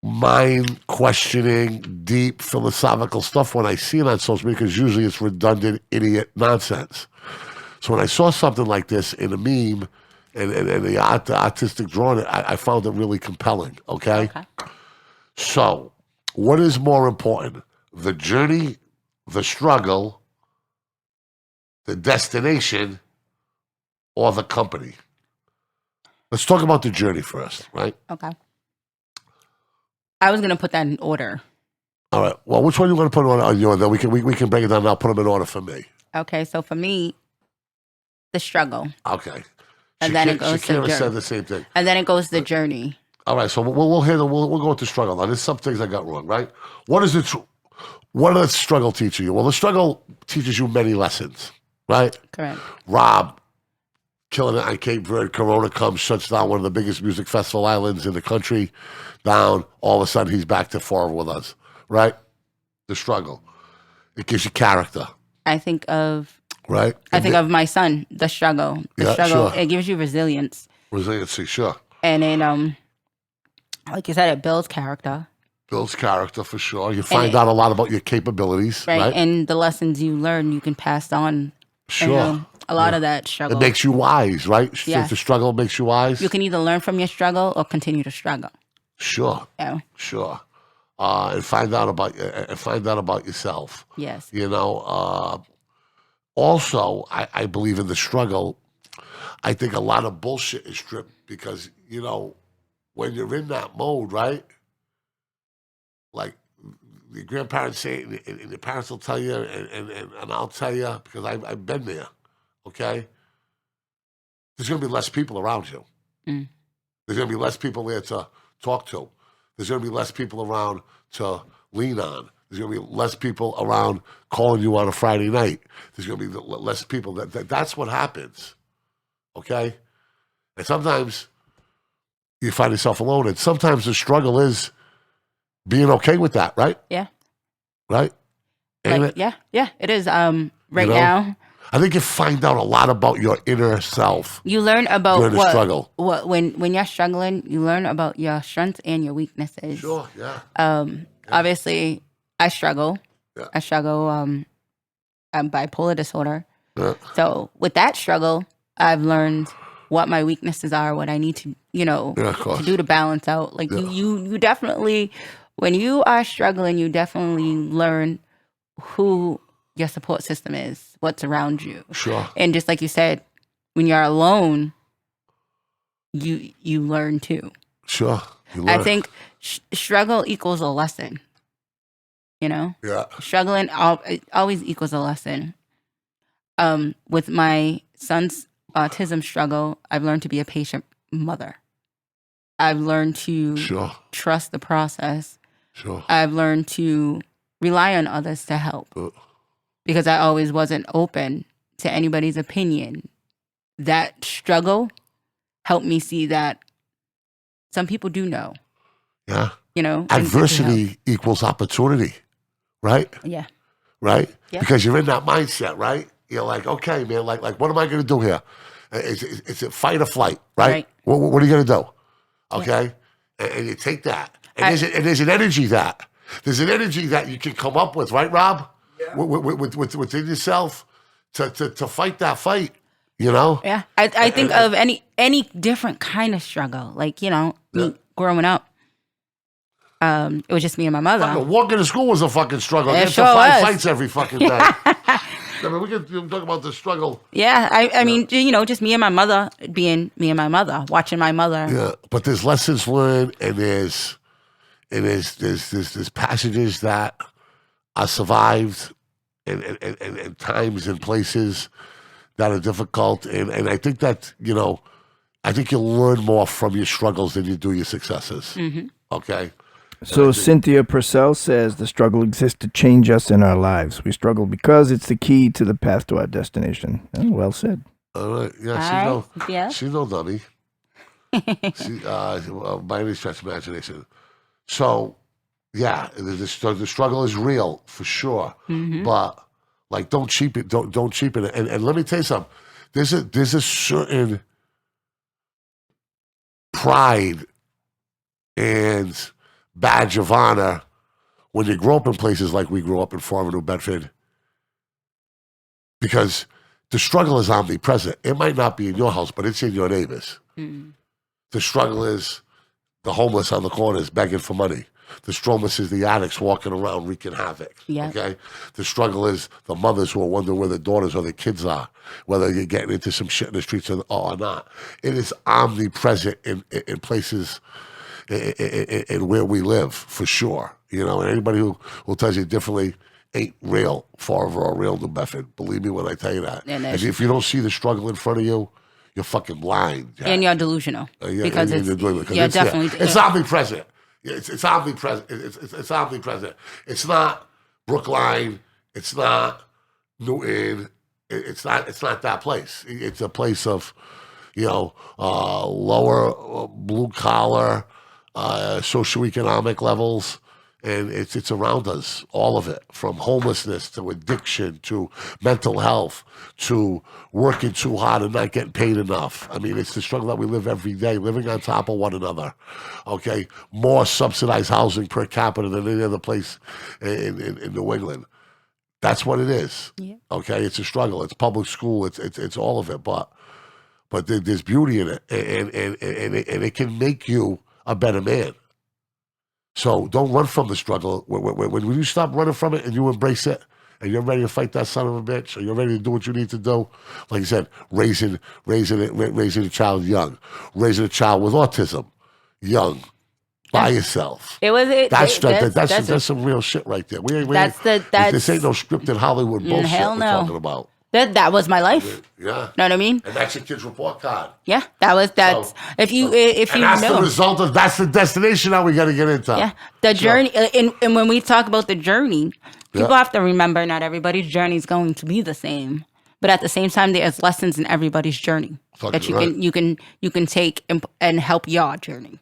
mind-questioning, deep philosophical stuff when I see it on social media, because usually it's redundant, idiot nonsense. So when I saw something like this in a meme and the artistic drawing, I found it really compelling, okay? So what is more important? The journey, the struggle, the destination, or the company? Let's talk about the journey first, right? Okay. I was gonna put that in order. All right. Well, which one do you want to put on your? Then we can break it down. And I'll put them in order for me. Okay. So for me, the struggle. Okay. And then it goes to the Shakira said journey. the same thing. And then it goes to the journey. All right. So we'll go with the struggle. Now, there's some things I got wrong, right? What does the struggle teach you? Well, the struggle teaches you many lessons. Right? Correct. Rob, killing it on Cape Verde. Corona comes, shuts down one of the biggest music festival islands in the country down. All of a sudden, he's back to forward with us. Right? The struggle. It gives you character. I think of of my son, the struggle. The struggle. Sure. It gives you resilience. Resiliency, sure. And it, like you said, it builds character. Builds character for sure. You find out a lot about your capabilities. Right? And the lessons you learn, you can pass on. Sure. A lot of that struggle. It makes you wise, right? Yes. The struggle makes you wise. You can either learn from your struggle or continue to struggle. Sure. Yeah. Sure. and find out about yourself. Yes. You know. Also, I believe in the struggle. I think a lot of bullshit is stripped because, you know, when you're in that mode, right? Like your grandparents say, and your parents will tell you, and I'll tell you because I've been there. Okay, there's going to be less people around you. Mm. There's going to be less people there to talk to. There's going to be less people around to lean on. There's going to be less people around calling you on a Friday night. There's going to be less people. That's what happens. Okay, and sometimes you find yourself alone, and sometimes the struggle is being okay with that, right? Yeah. Right? Ain't Like, it? yeah, it is. Right know? now, I think you find out a lot about your inner self you learn about during the struggle. When you're struggling, you learn about your strengths and your weaknesses. Sure, yeah. Obviously, I struggle. Yeah. I struggle. I'm bipolar disorder. Yeah. So with that struggle, I've learned what my weaknesses are, what I need to, to do to balance out. Like you definitely, when you are struggling, you definitely learn who your support system is, what's around you. Sure. And just like you said, when you're alone, you learn too. Sure. I think struggle equals a lesson. Yeah. Struggling always equals a lesson. With my son's autism struggle, I've learned to be a patient mother. I've learned to trust the process. Sure. I've learned to rely on others to help because I always wasn't open to anybody's opinion. That struggle helped me see that some people do know. Yeah. And adversity equals opportunity, right? Yeah. Right? Yeah. Because you're in that mindset, right? You're like, okay, man, like what am I going to do here? Is it fight or flight, right? What are you going to do? Okay? Yeah. And you take that. And there's an energy there's an energy that you can come up with, right, Rob? Yeah. Within yourself to fight that fight, Yeah. I think of any different kind of struggle. Like, me growing up, it was just me and my mother. Walking to school was a fucking struggle. It Get sure to 5 was. fights every fucking day. I mean, we can talk about the struggle. Yeah, I mean, just me and my mother being me and my mother, watching my mother. Yeah, but there's lessons learned, and there's passages that are survived, and times and places that are difficult, and I think that I think you'll learn more from your struggles than you do your successes. Mm-hmm. Okay. So Cynthia Purcell says the struggle exists to change us in our lives. We struggle because it's the key to the path to our destination. Oh, well said. All right. Yeah, she's no dummy. She, by any stretch of imagination. So, yeah, the struggle is real for sure. Mm-hmm. But like, don't cheapen it. And let me tell you something. There's a certain pride and badge of honor when you grow up in places like we grew up in Fall River, New Bedford, because the struggle is omnipresent. It might not be in your house, but it's in your neighbors. Mm. The struggle is the homeless on the corners begging for money. The struggle is the addicts walking around wreaking havoc. Yeah. Okay. The struggle is the mothers who are wondering where their daughters or their kids are, whether you're getting into some shit in the streets or not. It is omnipresent in places in where we live, for sure. And anybody who tells you differently ain't real Fall River or real New Bedford. Believe me when I tell you that. And if you don't see the struggle in front of you, you're fucking blind. Yeah. And you're delusional. Because it's definitely... It's omnipresent. It's omnipresent. It's omnipresent. It's not Brookline. It's not Newton. It's not that place. It's a place of, lower blue collar, socioeconomic levels, and it's around us, all of it, from homelessness to addiction to mental health to working too hard and not getting paid enough. I mean, it's the struggle that we live every day, living on top of one another. Okay, more subsidized housing per capita than any other place in New England. That's what it is. Yeah. Okay, it's a struggle. It's public school. It's all of it, but there's beauty in it, and it can make you a better man. So don't run from the struggle. When you stop running from it and you embrace it, and you're ready to fight that son of a bitch, or you're ready to do what you need to do, like you said, raising a child young, raising a child with autism young, by yourself. That's some real shit right there. This ain't no scripted Hollywood bullshit we're talking about. That was my life. Yeah. Know what I mean? And that's your kid's report card. Yeah. That's that's the result of that's the destination now we gotta get into. Yeah. The journey and when we talk about the journey, people have to remember not everybody's journey is going to be the same. But at the same time, there's lessons in everybody's journey that you can take and help your journey.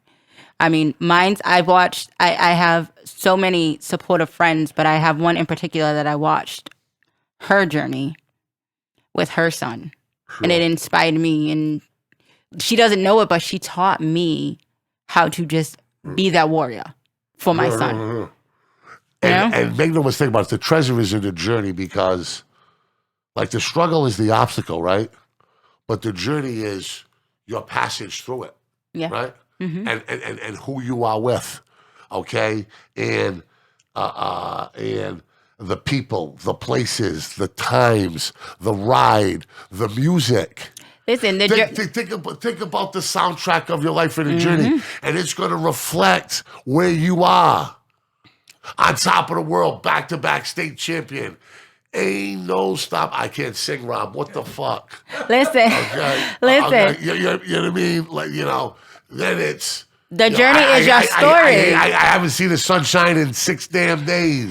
I mean, I have so many supportive friends, but I have one in particular that I watched her journey with her son. Sure. And it inspired me. And she doesn't know it, but she taught me how to just be that warrior for my son. And make no mistake about it, the treasure is in the journey, because like the struggle is the obstacle, right? But the journey is your passage through it. Yeah. Right? Mm-hmm. And who you are with. Okay? And the people, the places, the times, the ride, the music. Listen, think about the soundtrack of your life and the journey, and it's going to reflect where you are. On top of the world, back-to-back state champion. Ain't no stop. I can't sing, Rob. What the fuck? Listen. Okay? Listen. Okay. You know what I mean? Like, then it's... The journey is your story. I haven't seen the sunshine in 6 damn days.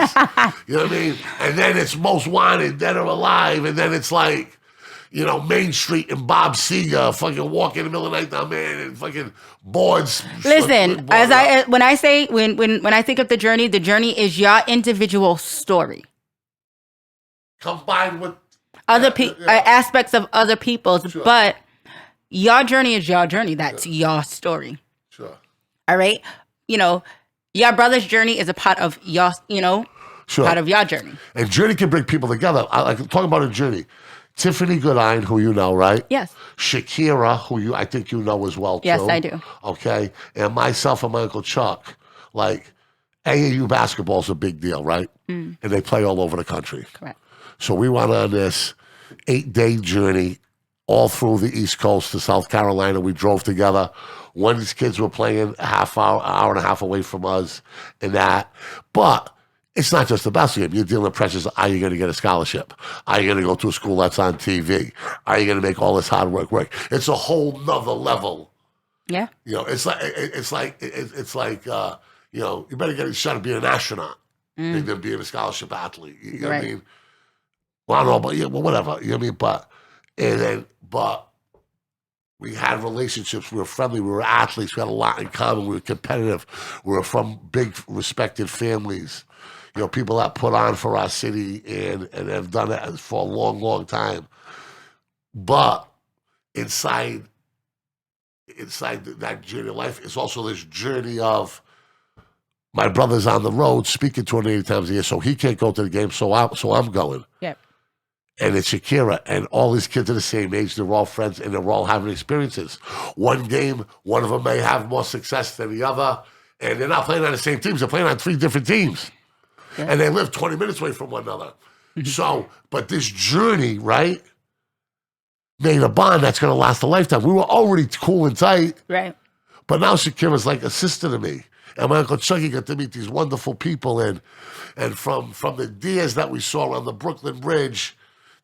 You know what I mean? And then it's Most Wanted, Dead or Alive. And then it's like, Main Street and Bob Seger fucking walking in the middle of the night down, man, and fucking boards. Listen, when I think of the journey is your individual story. Combined with other aspects of other people's, sure. But your journey is your journey. That's your story. Sure. All right. Your brother's journey is a part of your, sure. part of your journey. And journey can bring people together. I can talk about a journey. Tiffany Goodine, who you know, right? Yes. Shakira, who I think you know as well, too. Yes, I do. Okay. And myself and my Uncle Chuck, like, AAU basketball is a big deal, right? And they play all over the country. Correct. So we went on this 8-day journey all through the East Coast to South Carolina. We drove together. One of these kids were playing a half hour and a half away from us and that. But it's not just the basketball game. You're dealing with pressures. Are you going to get a scholarship? Are you going to go to a school that's on TV? Are you going to make all this hard work? It's a whole nother level. Yeah. It's like you better get a shot at being an astronaut than being a scholarship athlete. You know what I mean? Well, I don't know, but whatever. You know what I mean? But we had relationships. We were friendly. We were athletes. We had a lot in common. We were competitive. We were from big, respected families. People that put on for our city and have done it for a long, long time. But inside that journey of life is also this journey of my brother's on the road speaking 280 times a year, so he can't go to the game, so I'm going. Yep. And it's Shakira, and all these kids are the same age. They're all friends, and they're all having experiences. One game, one of them may have more success than the other, and they're not playing on the same teams. They're playing on 3 different teams. Yeah. And they live 20 minutes away from one another. So, but this journey, right, made a bond that's going to last a lifetime. We were already cool and tight. Right. But now Shakira's like a sister to me. And my Uncle Chucky got to meet these wonderful people. And from the deers that we saw on the Brooklyn Bridge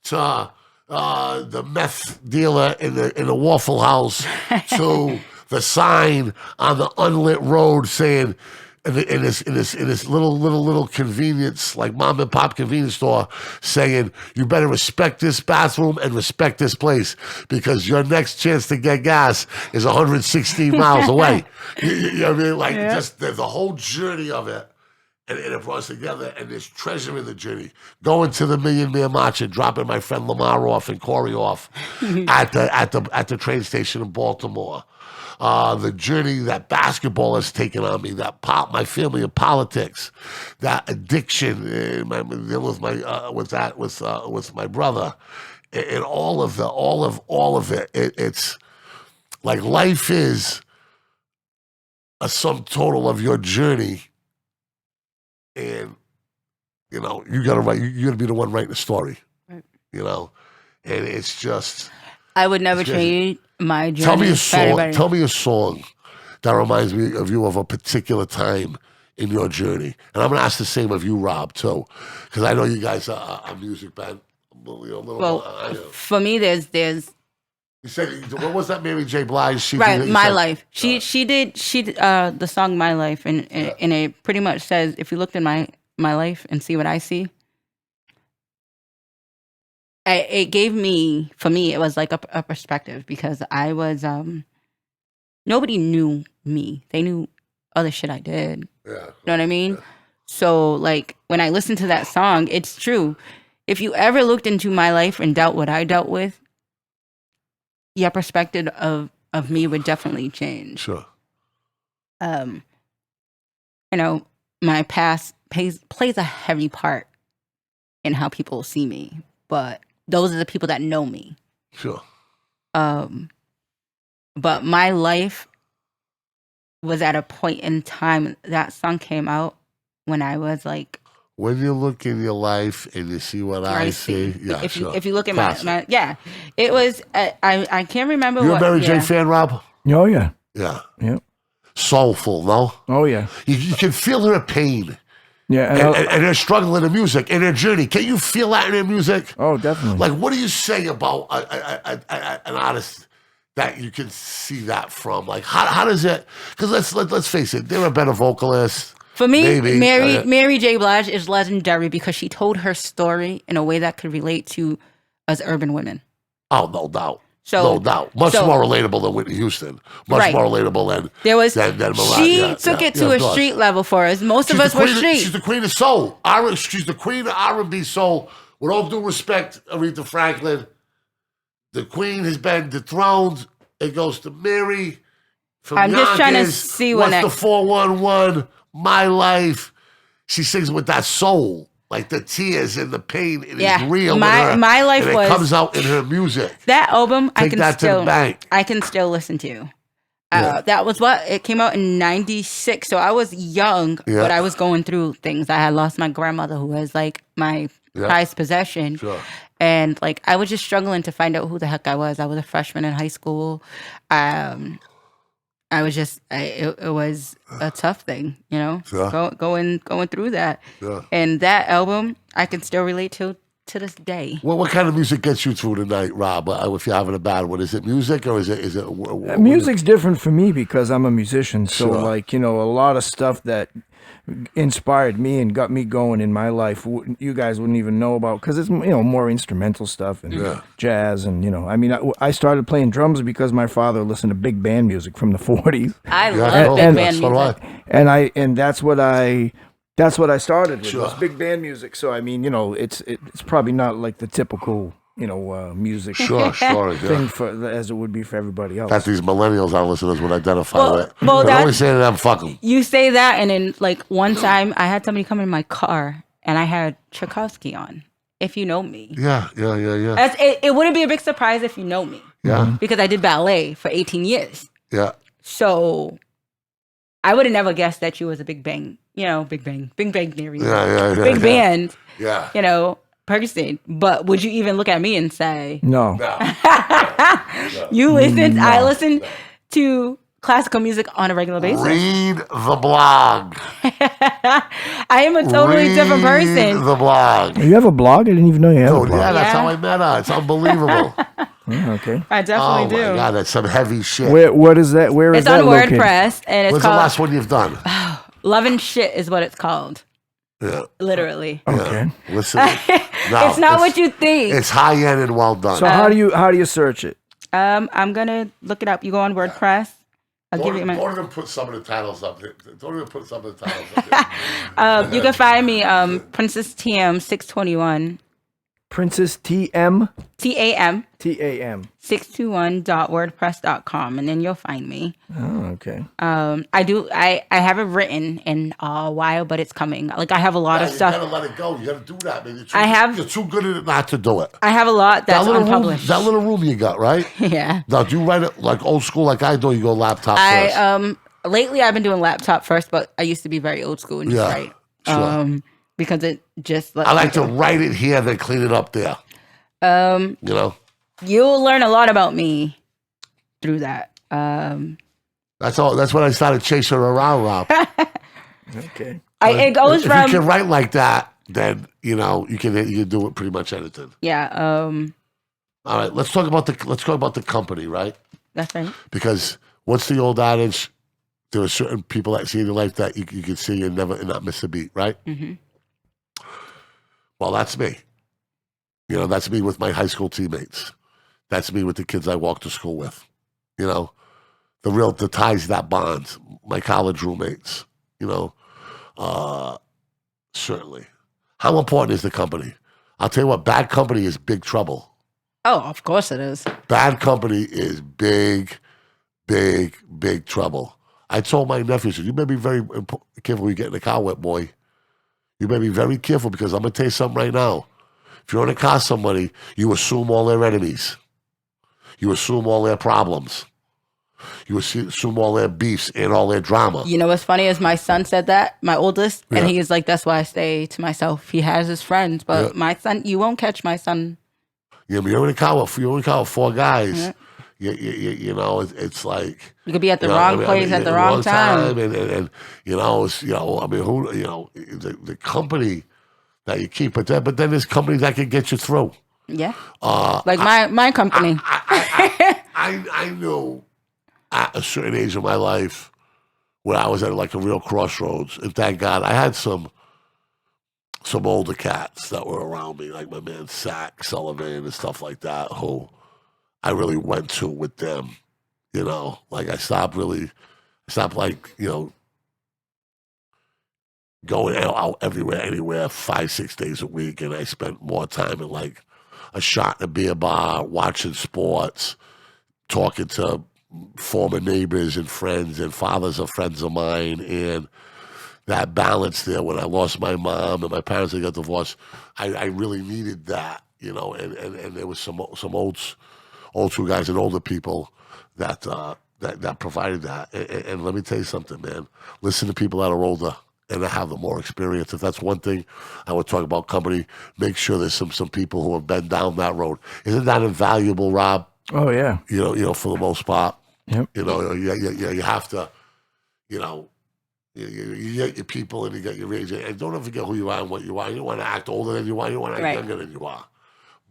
to the meth dealer in the Waffle House to the sign on the unlit road saying, in this little convenience, like mom and pop convenience store, saying, you better respect this bathroom and respect this place because your next chance to get gas is 116 miles away. You know what I mean? Like, just the whole journey of it. And it brought us together, and there's treasure in the journey. Going to the Million Man March and dropping my friend Lamar off and Corey off at the train station in Baltimore. The journey that basketball has taken on me, my family in politics, that addiction, with my brother, and all of it. It's like life is a sum total of your journey and you know you got to write. You got to be the one writing the story. Right. You know, and it's just. I would never change my journey. Tell me a song that reminds me of you of a particular time in your journey. And I'm going to ask the same of you, Rob, too, because I know you guys are a music band. For me, there's. You said, what was that, Mary J. Blige? My Life. She did the song My Life, and it pretty much says, if you looked in my life and see what I see, it gave me, for me, it was like a perspective, because I was, nobody knew me. They knew other shit I did. Yeah. You know what I mean? Yeah. So, like, when I listened to that song, it's true. If you ever looked into my life and dealt what I dealt with, your perspective of me would definitely change. Sure. You know, my past plays a heavy part in how people see me, but those are the people that know me. Sure. But my life was at a point in time, that song came out when I was like, when you look in your life and you see what I see, yeah, if you look at my it was, I can't remember you what. You a Mary J fan, Rob? Oh, yeah. Yeah. Yeah. Soulful, no? Oh, yeah. You can feel her pain. Yeah. And her struggle in the music, in her journey. Can you feel that in her music? Oh, definitely. Like, what do you say about an artist that you can see that from? Like, how does it, because let's face it, they're a better vocalist. For me, Mary J. Blige is legendary because she told her story in a way that could relate to us urban women. Oh, no doubt. No doubt. Much more relatable than Whitney Houston. Much more relatable than Mariah. She took it to a street level for us. Most of us were street. She's the queen of soul. She's the queen of R&B soul. With all due respect, Aretha Franklin, the queen has been dethroned. It goes to Mary. I'm just trying to see what's the 411. My Life. She sings with that soul, like the tears and the pain. It is real. My life and was. It comes out in her music. That album, Take that to the bank. I can still listen to. That was it came out in '96, so I was young, but I was going through things. I had lost my grandmother, who was like my prized possession. Sure. And like I was just struggling to find out who the heck I was. I was a freshman in high school. I was just, it was a tough thing, you know, going through that. Yeah. And that album, I can still relate to this day. Well, what kind of music gets you through the night, Rob? If you're having a bad one, is it music or is it? Music's different for me because I'm a musician. So like, you know, a lot of stuff that inspired me and got me going in my life, you guys wouldn't even know about, because it's, you know, more instrumental stuff and jazz, and you know, I mean, I started playing drums because my father listened to big band music from the 40s. I love big band music, and that's what I started with, was big band music. So I mean, you know, it's probably not like the typical, you know, music thing as it would be for everybody else. That these millennials, our listeners, would identify with. Well, I always say to them, fuck them. You say that, and then like one time I had somebody come in my car and I had Tchaikovsky on. If you know me. Yeah. It wouldn't be a big surprise if you know me. Yeah. Because I did ballet for 18 years. Yeah. So I would have never guessed that you was a Big Bang theory. Big band. Yeah. You know, person. But would you even look at me and say no? You listen. No. I listen to classical music on a regular basis. Read the blog. I am a totally different person. Read the blog. You have a blog? I didn't even know you had a blog. Yeah, that's how I met her. It's unbelievable. Okay. I definitely do. Oh my God, that's some heavy shit. What is that? Where is that located? It's on WordPress, and it's When's called... the last one you've done? Love and Shit is what it's called. Yeah. Literally. Okay. Yeah. Listen. It's not what you think. It's high end and well done. So how do you search it? I'm gonna look it up. You go on WordPress. Don't even put some of the titles up there. Don't even put some of the titles up there. You can find me Princess TM 621. Princess TM? TAM. 621.wordpress.com, and then you'll find me. Oh, okay. I haven't written in a while, but it's coming. Like I have a lot of stuff. You gotta let it go. You gotta do that, man. You're too good at it not to do it. I have a lot that's unpublished. That little room you got, right? Yeah. Now, do you write it like old school like I do? You go laptop first? Lately I've been doing laptop first, but I used to be very old school and just write. Sure. Because it just. I like to write it here, then clean it up there. You know. You'll learn a lot about me through that. That's all. That's when I started chasing her around, Rob. Okay. It goes if from. you can write like that, then you can do it pretty much anything. Yeah. All right, let's talk about the company, right? That's right. Because what's the old adage? There are certain people that see in your life that you can see and not miss a beat, right? Mm-hmm. Well, that's me. That's me with my high school teammates. That's me with the kids I walk to school with. The ties that bond. My college roommates. Certainly. How important is the company? I'll tell you what, bad company is big trouble. Oh, of course it is. Bad company is big, big, big trouble. I told my nephews, you better be very careful when you get in the car with, boy. You better be very careful because I'm going to tell you something right now. If you're in a car with somebody, you assume all their enemies. You assume all their problems. You assume all their beefs and all their drama. You know what's funny is my son said that, my oldest, and he was like, that's why I stay to myself. He has his friends, but my son, you won't catch my son. Yeah, but you're in a car with four guys. Yeah. It's like you could be at the wrong place at the wrong time. And the company that you keep, but then there's companies that can get you through. Yeah. Like my company. I knew at a certain age of my life where I was at like a real crossroads, and thank God I had some older cats that were around me, like my man Sack Sullivan and stuff like that, who I really went to with them. Like I stopped like, going out everywhere, anywhere, 5-6 days a week, and I spent more time in like a shot in a beer bar, watching sports, talking to former neighbors and friends and fathers of friends of mine, and that balance there. When I lost my mom and my parents got divorced, I really needed that, and there was some old school guys and older people that provided that. And let me tell you something, man. Listen to people that are older and that have the more experience. If that's one thing I would talk about company, make sure there's some people who have been down that road. Isn't that invaluable, Rob? Oh yeah. For the most part. Yep. You have to, you get your people and you get your age. And don't ever forget who you are and what you are. You don't want to act older than you are. You don't want to act younger than you are.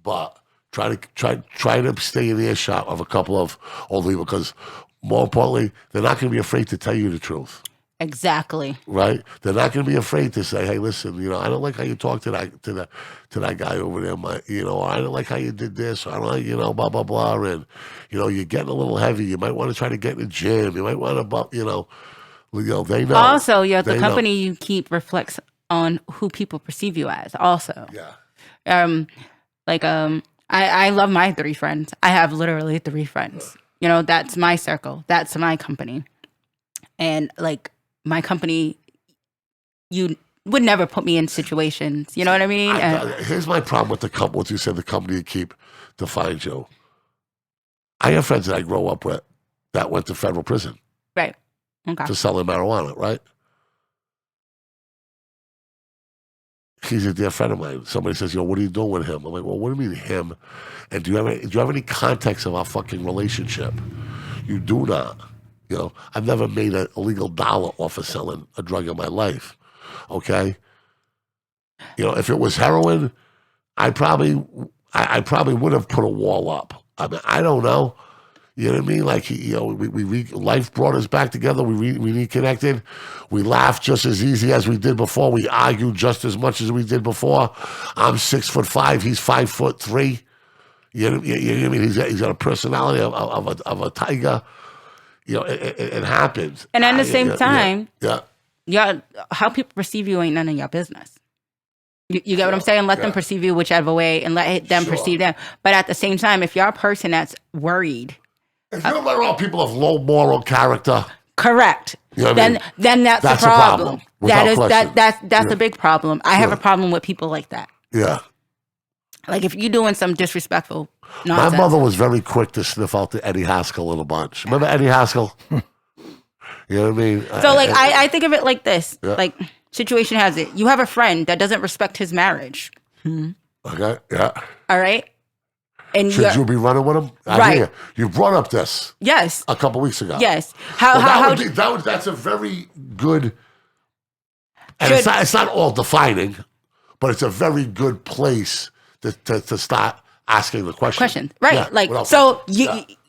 But try to stay in earshot of a couple of old people, because more importantly, they're not going to be afraid to tell you the truth. Exactly. Right? They're not going to be afraid to say, "Hey, listen, I don't like how you talk to that guy over there. Or I don't like how you did this. Or I don't like, blah blah blah." And you're getting a little heavy. You might want to try to get in the gym. You might want to, they know. Also, the company you keep reflects on who people perceive you as. Also, yeah. I love my 3 friends. I have literally 3 friends. That's my circle. That's my company. And like my company, you would never put me in situations. You know what I mean? Here's my problem with what you said, the company you keep defines you. I have friends that I grow up with that went to federal prison. Right. Okay. For selling marijuana, right? He's a dear friend of mine. Somebody says, what are you doing with him? I'm like, well, what do you mean him? And do you have any context of our fucking relationship? You do not. I've never made an illegal dollar off of selling a drug in my life. Okay? If it was heroin, I probably would have put a wall up. I mean, I don't know. You know what I mean? Like, life brought us back together. We reconnected. We laughed just as easy as we did before. We argued just as much as we did before. I'm 6'5", he's 5'3". You know what I mean? He's got a personality of a tiger. It happens. And at the same time, how people perceive you ain't none of your business. You get what I'm saying? Let them perceive you whichever way, and let them perceive them. But at the same time, if you're a person that's worried, if you're around people of low moral character, correct. Then that's a problem. That's a big problem. I have a problem with people like that. Yeah. Like if you're doing some disrespectful nonsense. My mother was very quick to sniff out the Eddie Haskell in a bunch. Remember Eddie Haskell? You know what I mean? So I think of it like this. Yeah. Like situation has it. You have a friend that doesn't respect his marriage. Okay, yeah. All right? And Should you be running with him? I hear you brought up this. Yes. A couple weeks ago. Yes. That's a very good. And it's not all defining, but it's a very good place to start asking the question. Right. Yeah, like, so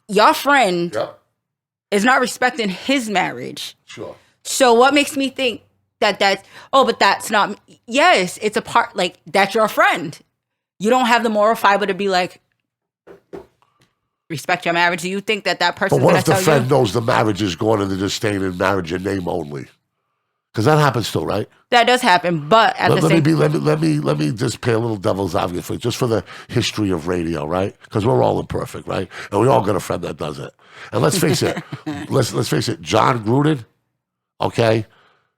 your friend is not respecting his marriage. Sure. So what makes me think but that's not, yes, it's a part, like, that's your friend. You don't have the moral fiber to be like, respect your marriage. Do you think that person? But what if the friend knows the marriage is going and they're just staying in marriage in name only? Because that happens too, right? That does happen, but let me just play a little devil's advocate just for the history of radio, right? Because we're all imperfect, right? And we all got a friend that does it. And let's face it, let's face it, John Gruden, okay?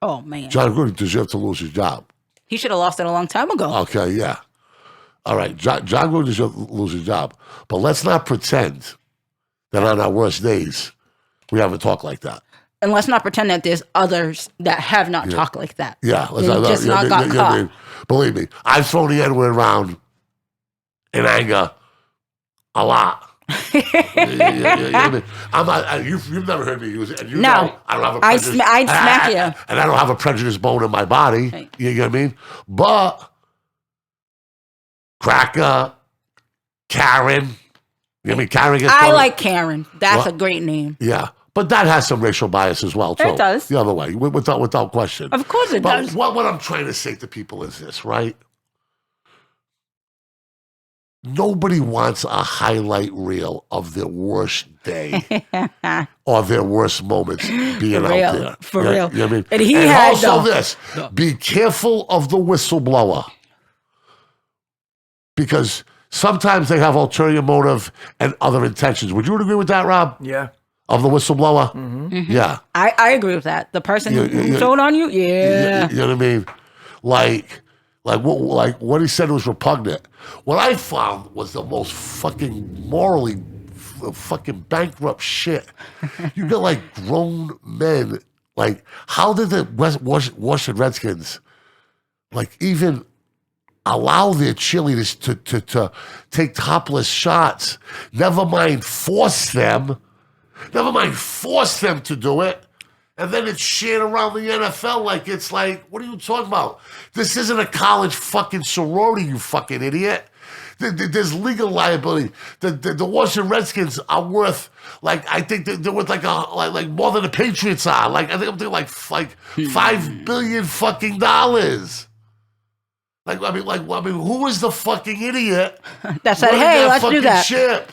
Oh man, John Gruden deserved to lose his job. He should have lost it a long time ago. Okay, yeah. All right, John Gruden deserved to lose his job. But let's not pretend that on our worst days, we haven't talked like that. And let's not pretend that there's others that have not talked like that. Yeah. Just not got caught. I mean, believe me, I've thrown the N-word around in anger a lot. I mean, I'm not, you've never heard me use it. And you know I don't have a prejudice. I'd smack you. And I don't have a prejudice bone in my body. Right. You know what I mean? But Cracker, Karen, you know what I mean? Karen gets I like Karen. That's a great name. Yeah. But that has some racial bias as well, too. It does. The other way, without question. Of course it does. What I'm trying to say to people is this, right? Nobody wants a highlight reel of their worst day or their worst moments being out there. For real. You know what I mean? And also this, be careful of the whistleblower. Because sometimes they have ulterior motive and other intentions. Would you agree with that, Rob? Yeah. Of the whistleblower? Mm-hmm. Yeah. I agree with that. The person who showed on you? Yeah. You know what I mean? Like what he said was repugnant. What I found was the most fucking morally fucking bankrupt shit. You got like grown men. Like, how did the Washington Redskins like even allow their cheerleaders to take topless shots? Never mind force them to do it. And then it's shared around the NFL like it's like, what are you talking about? This isn't a college fucking sorority, you fucking idiot. There's legal liability. The Washington Redskins are worth, like, I think they're worth like more than the Patriots are. Like, I think they're like $5 billion fucking dollars. I mean, who is the fucking idiot that said, hey, let's do that? Ship?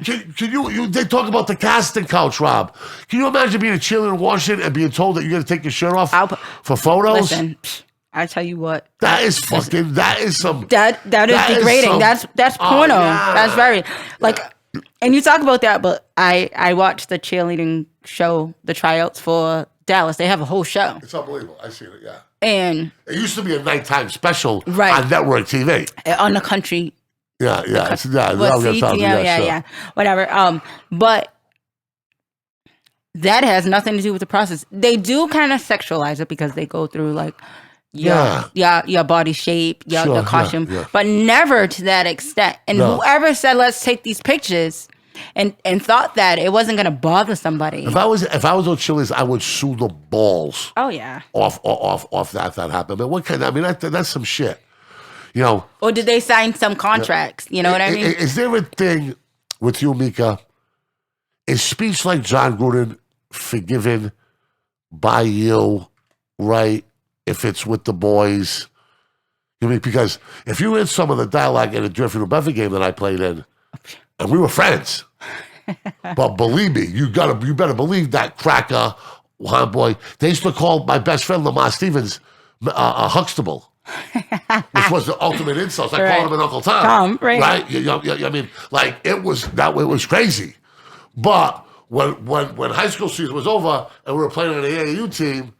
Can you? They talk about the casting couch, Rob. Can you imagine being a cheerleader in Washington and being told that you got to take your shirt off for photos? Listen, I tell you what. That is fucking. That is some. That is degrading. That's porno. Yeah. That's very And you talk about that, but I watched the cheerleading show, the tryouts for Dallas. They have a whole show. It's unbelievable. I seen it. Yeah. And it used to be a nighttime special right. on network TV. On the country. Yeah. Whatever. But that has nothing to do with the process. They do kind of sexualize it because they go through like your body shape, your costume, but never to that extent. And whoever said let's take these pictures and thought that it wasn't going to bother somebody. If I was on Chili's, I would sue the balls. Oh yeah. Off that happened. But what kind? I mean, that's some shit. You know, or did they sign some contracts? You know what I mean? Is there a thing with you, Mika? Is speech like John Gruden forgiven by you, right? If it's with the boys, you know, because if you read some of the dialogue in a Drift New Bedford game that I played in, and we were friends, but believe me, you better believe that Cracker, boy. They used to call my best friend Lamar Stevens Huxtable. Which was the ultimate insult. I called him an Uncle Tom. Right? I mean, like it was crazy. But when high school season was over and we were playing on the AAU team,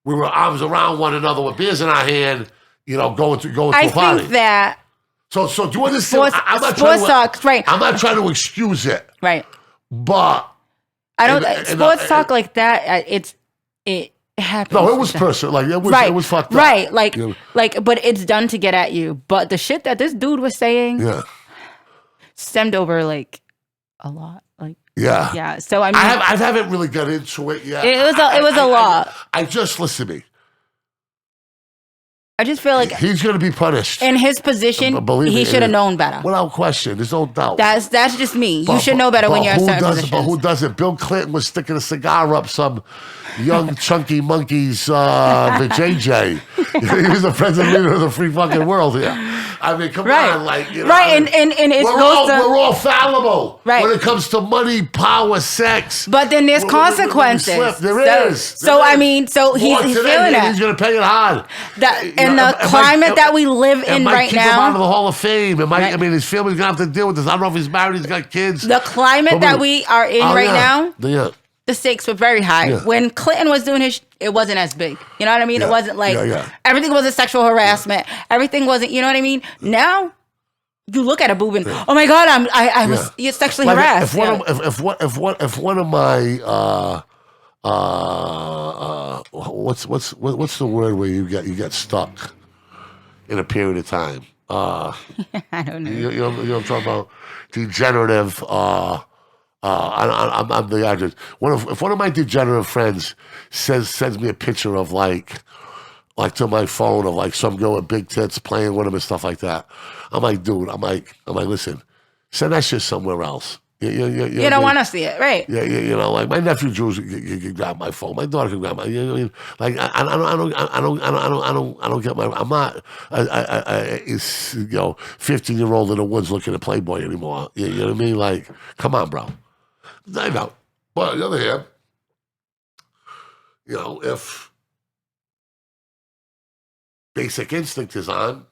we were arms around one another with beers in our hand, you know, going to a party. I think that. So do you understand? I'm not trying to excuse it. Right. But I don't. Sports talk like that. It happens. No, it was personal. Like it was fucked up. Right. Like, but it's done to get at you. But the shit that this dude was saying stemmed over like a lot. Like yeah. So I mean, I haven't really got into it yet. It was a lot. I just listen to me. I just feel like he's going to be punished. In his position, he should have known better. Without question, there's no doubt. That's just me. You should know better when you're in certain positions. But who doesn't? Bill Clinton was sticking a cigar up some young chunky monkey's vajayjay. He was the president leader of the free fucking world here. I mean, come on, like and it's we're all fallible when it comes to money, power, sex. But then there's consequences. There is. So I mean, so he's feeling that. He's going to pay it hard. And the climate that we live in right now. Keep him out of the Hall of Fame. I mean, his family's going to have to deal with this. I don't know if he's married. He's got kids. The climate that we are in now. The stakes were very high. Yeah. When Clinton was doing his, it wasn't as big. You know what I mean? It wasn't like everything wasn't sexual harassment. Everything wasn't. You know what I mean? Now you look at a boob and oh my god, I was sexually harassed. If one of my what's the word where you get stuck in a period of time? I don't know. You know what I'm talking about? Degenerative. I'm the actor. If one of my degenerative friends sends me a picture of like to my phone of like some girl with big tits playing with him and stuff like that, I'm like, dude, I'm like, listen, send that shit somewhere else. You don't want to see it, right? Yeah, you know, like my nephew Jules can grab my phone, my daughter can grab my. You know what I mean? Like I don't get my. I'm not a 15-year-old in the woods looking at Playboy anymore. You know what I mean? Like, come on, bro. I know, but on the other hand, you know, if Basic Instinct is on.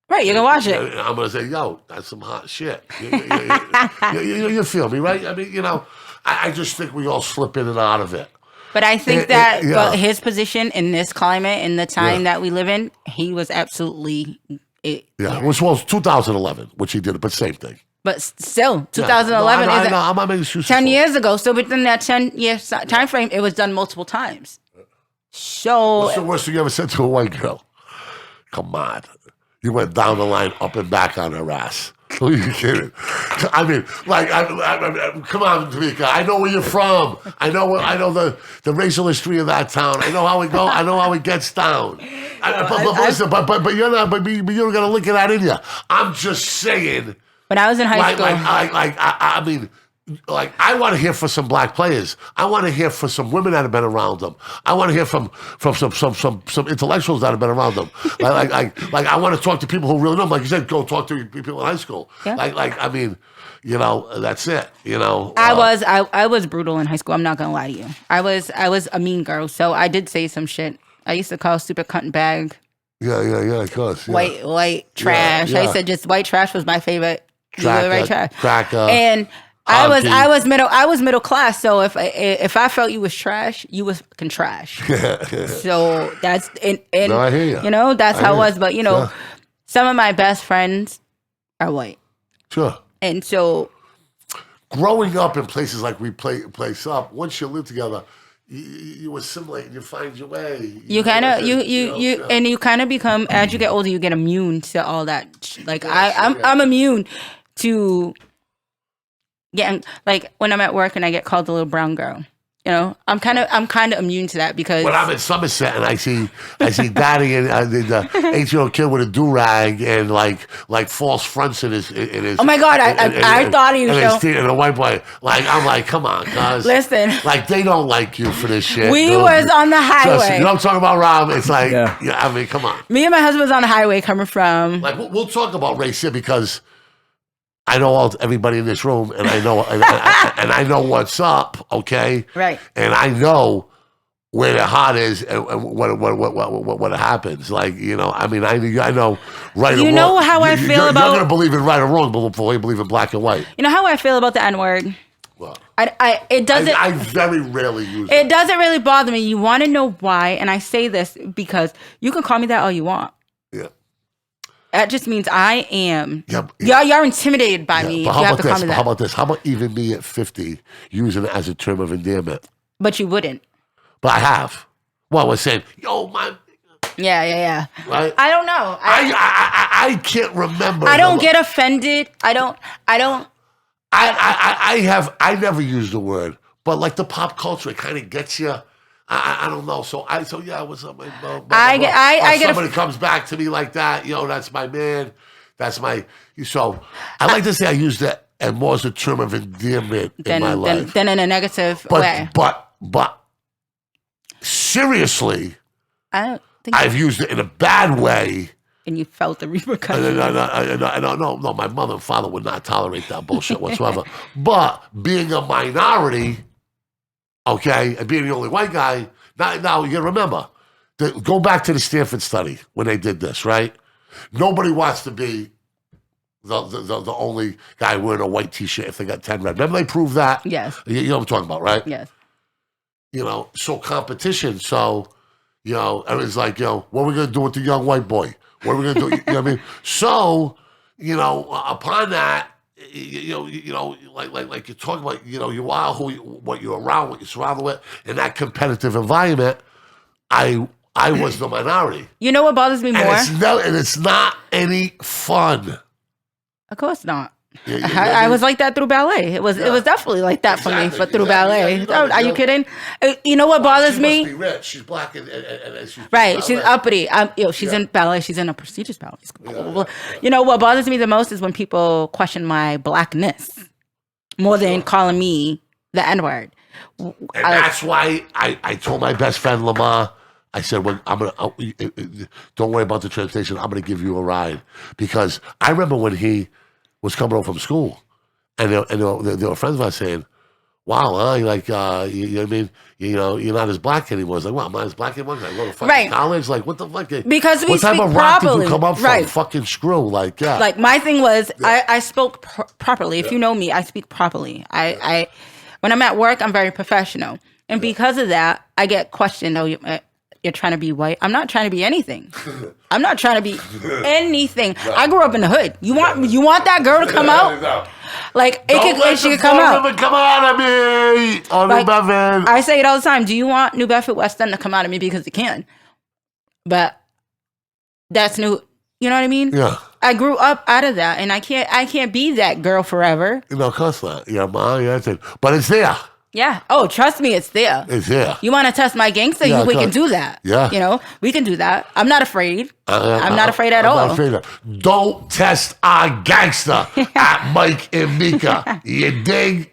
Right, you can watch it. I'm going to say, yo, that's some hot shit. You feel me, right? I mean, you know, I just think we all slip in and out of it. But I think that his position in this climate, in the time that we live in, he was absolutely... which was 2011, which he did, but same thing. But still, 2011 I'm not making excuses 10 years ago. So within that 10-year time frame, it was done multiple times. So... What's the worst thing you ever said to a white girl? Come on. You went down the line, up and back on her ass. Who are you kidding? I mean, like, come on, Mika. I know where you're from. I know the racial history of that town. I know how it goes. I know how it gets down. But you're not. But you don't got to look at that in you. I'm just saying. When I was in high school, I mean. Like, I want to hear from some black players. I want to hear from some women that have been around them. I want to hear from some intellectuals that have been around them. Like I want to talk to people who really know them. Like you said, go talk to people in high school. Yeah. Like I mean, you know, that's it. You know, I was brutal in high school. I'm not gonna lie to you. I was a mean girl. So I did say some shit. I used to call stupid cunt bag. Yeah, of course. Yeah. White trash. Yeah. I said just white trash was my favorite. Cracker. And I was middle class, so if I felt you was trash, you was fucking trash. So that's and no, I hear you. You know, that's how it was. But you know, some of my best friends are white. Sure. And so growing up in places like we place up, once you live together, you assimilate and you find your way. You kind of become, as you get older, you get immune to all that. Like I'm immune to getting, like when I'm at work and I get called the little brown girl. You know, I'm kind of immune to that because when I'm in Somerset and I see Daddy and the 8-year-old kid with a do-rag and like false fronts in his. Oh my God! I thought he was and a white boy. Like I'm like, come on, guys. Listen, like they don't like you for this shit. We was on the highway. You know what I'm talking about, Rob? It's like, I mean, come on. Me and my husband was on the highway coming from. Like we'll talk about race here because I know everybody in this room, and I know and I know what's up, okay? Right. And I know where the heart is and what happens. Like, you know, I mean, I know right or wrong. You know how I feel about... You're going to believe in right or wrong before you believe in black and white. You know how I feel about the N-word? Well, it doesn't... I very rarely use it. It doesn't really bother me. You want to know why? And I say this because you can call me that all you want. Yeah. That just means I am. You're intimidated by me. But you have to call me that. How about this? How about even me at 50 using it as a term of endearment? But you wouldn't. But I have. Well, we're saying, yo, my. Yeah. Right? I don't know. I can't remember. I don't get offended. I never use the word, but like the pop culture, it kind of gets you. I don't know. So yeah, what's up, man? I get somebody comes back to me like that. That's my man. That's my. So I like to say I use that and more as a term of endearment in my life than in a negative way. But seriously, I don't think I've used it in a bad way. And you felt the repercussions. No. My mother and father would not tolerate that bullshit whatsoever. But being a minority, okay, and being the only white guy, now you gotta remember, go back to the Stanford study when they did this, right? Nobody wants to be the only guy wearing a white T-shirt if they got 10 red. Remember they proved that? Yes. You know what I'm talking about, right? Yes. So competition. So, everyone's like, what are we going to do with the young white boy? What are we going to do? You know what I mean? So, upon that, like you're talking about, you are what you're around, what you're surrounded with, in that competitive environment, I was the minority. You know what bothers me more? And it's not any fun. Of course not. Yeah, I was like that through ballet. It was definitely like that for me through ballet. Are you kidding? You know what bothers me? She must be rich. She's black and she's right. She's uppity. She's in ballet. She's in a prestigious ballet school. You know what bothers me the most is when people question my blackness more than calling me the N-word. And that's why I told my best friend Lamar. I said, don't worry about the transportation. I'm going to give you a ride. Because I remember when he was coming home from school, and there were friends of ours saying, wow, you know what I mean? You're not as black anymore. It's like, well, I'm not as black anymore. I go to fucking college. Like, what the fuck? Because we what type speak of rock properly. did you come up from? Right. Fucking screw. Like, yeah. Like, my thing was, I spoke properly. If you know me, I speak properly. I when I'm at work, I'm very professional. And because of that, I get questioned, you're trying to be white. I'm not trying to be anything. I'm not trying to be anything. No. I grew up in the hood. You want that girl to come out? No. Like she could come out. Come out of me. Oh, like, New Bedford. I say it all the time. Do you want New Bedford West End to come out of me because it can? But that's new. You know what I mean? Yeah. I grew up out of that, and I can't be that girl forever. No, of course not. Yeah, man. Yeah, but it's there. Yeah. Oh, trust me, it's there. It's there. You want to test my gangster? Yeah, we can do that. Yeah. We can do that. I'm not afraid. I'm not afraid at all. Don't test our gangster at Mike and Mika. You dig?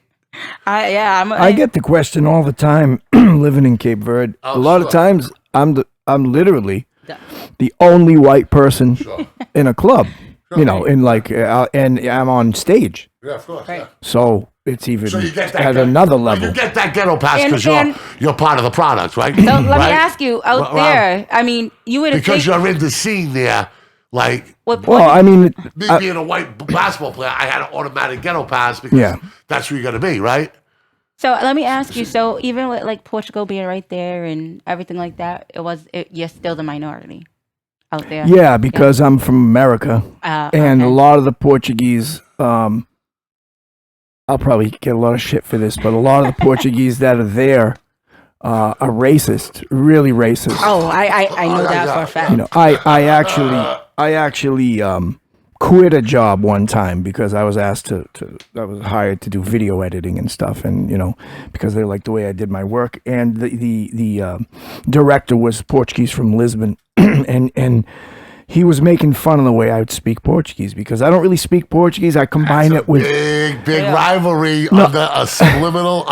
I get the question all the time living in Cape Verde. A lot of times I'm literally the only white person in a club. And I'm on stage. Yeah, of course. Right. Yeah. So it's even you get at another level. You get that ghetto pass because you're part of the product, right? So let me ask you out there. I mean, you would because you're in the scene there. Like, me being a white basketball player, I had an automatic ghetto pass because that's where you got to be, right? So let me ask you. So even with like Portugal being right there and everything like that, you're still the minority out there. Yeah, because I'm from America, and a lot of the Portuguese. I'll probably get a lot of shit for this, but a lot of the Portuguese that are there are racist, really racist. Oh, I know that for a fact. I actually quit a job one time because I was asked I was hired to do video editing and stuff, and because they liked the way I did my work, and the director was Portuguese from Lisbon, and he was making fun of the way I would speak Portuguese because I don't really speak Portuguese. I combine it with big rivalry under a subliminal,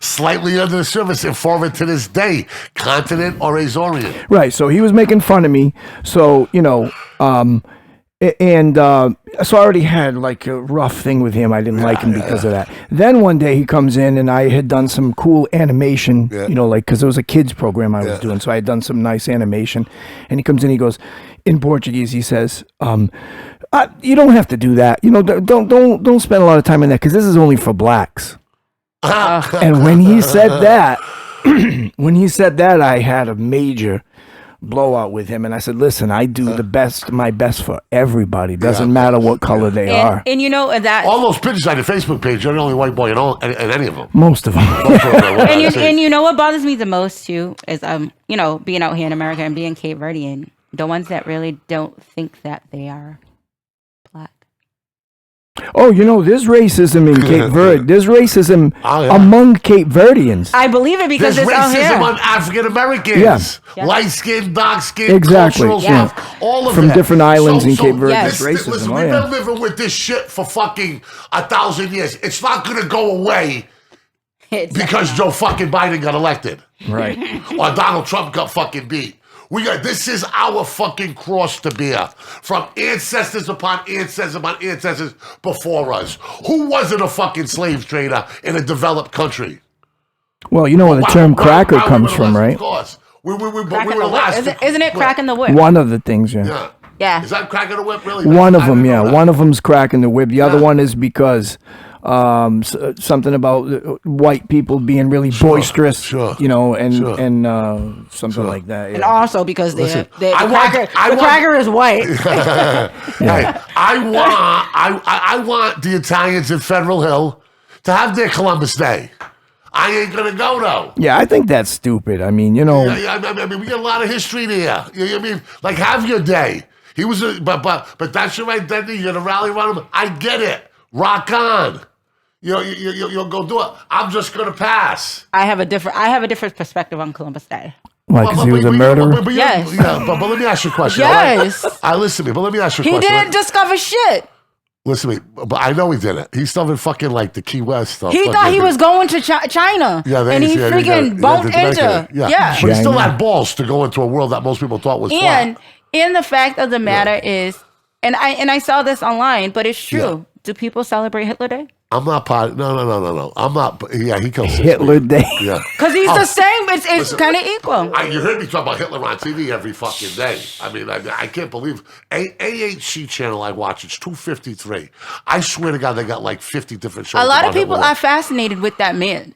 slightly under the surface, informant to this day, continent or Azorian. Right. So he was making fun of me. So so I already had like a rough thing with him. I didn't like him because of that. Then one day he comes in and I had done some cool animation, because it was a kids program I was doing. So I had done some nice animation, and he comes in, he goes, in Portuguese, he says, you don't have to do that. Don't spend a lot of time in that because this is only for blacks. And when he said that, I had a major blowout with him, and I said, "Listen, I do my best for everybody. Doesn't matter what color they are." And you know that all those pictures on your Facebook page, you're the only white boy in any of them. Most of them. and you know what bothers me the most too is being out here in America and being Cape Verdean, the ones that really don't think that they are black. Oh, there's racism in Cape Verde. There's racism among Cape Verdeans. I believe it because there's it's out here. racism on African Americans. Yeah. Light skin, dark skin, exactly. cultural stuff. All of from that. different islands in Cape Verde. Yes. There's racism. Listen, we've been living with this shit for fucking 1,000 years. It's not gonna go away because Joe fucking Biden got elected. Right. Or Donald Trump got fucking beat. This is our fucking cross to bear from ancestors upon ancestors before us. Who wasn't a fucking slave trader in a developed country? Well, you know where the term cracker comes from, right? Of course. We were the last. Isn't it cracking the whip? One of the things, yeah. Yeah. Is that cracking the whip, really? One of them, yeah. One of them's cracking the whip. The other one is because something about white people being really boisterous, and something like that. Yeah. And also because the want, cracker is white. Hey, I want the Italians in Federal Hill to have their Columbus Day. I ain't gonna go though. Yeah, I think that's stupid. I mean, I mean, we got a lot of history there. You know what I mean? Like, have your day. He was, but that's your identity. You're gonna rally around him. I get it. Rock on. You'll go do it. I'm just gonna pass. I have a different perspective on Columbus Day. Why? Because he was a murderer. Yes. Yeah, but let me ask you a question. Yes. Listen to me. But let me ask you a question. question. He didn't discover shit. Listen to me, but I know he did it. He's still in fucking like the Key West stuff. He thought he was going to China. Yeah, and he freaking bumped into. Yeah. But he still had balls to go into a world that most people thought was flat. And the fact of the matter is, and I saw this online, but it's true. Yeah. Do people celebrate Hitler Day? I'm not part. No. I'm not. Yeah, he killed Hitler Day. Yeah, because he's the same. It's kind of equal. You heard me talk about Hitler on TV every fucking day. I mean, I can't believe AHC channel I watch. It's 253. I swear to God, they got like 50 different shows. A lot of people are fascinated with that man.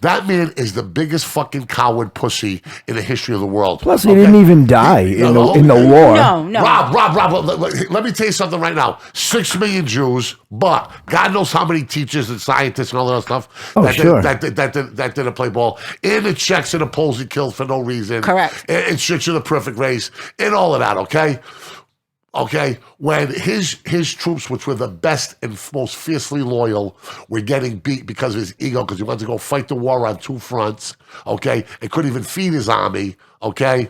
That man is the biggest fucking coward pussy in the history of the world. Plus, he didn't even die in the war. No. Rob, let me tell you something right now. 6 million Jews, but God knows how many teachers and scientists and all that stuff that didn't play ball. And the Czechs and the Poles he killed for no reason. Correct. And shit to the perfect race and all of that, okay? Okay, when his troops, which were the best and most fiercely loyal, were getting beat because of his ego, because he wanted to go fight the war on 2 fronts, okay, and couldn't even feed his army, okay,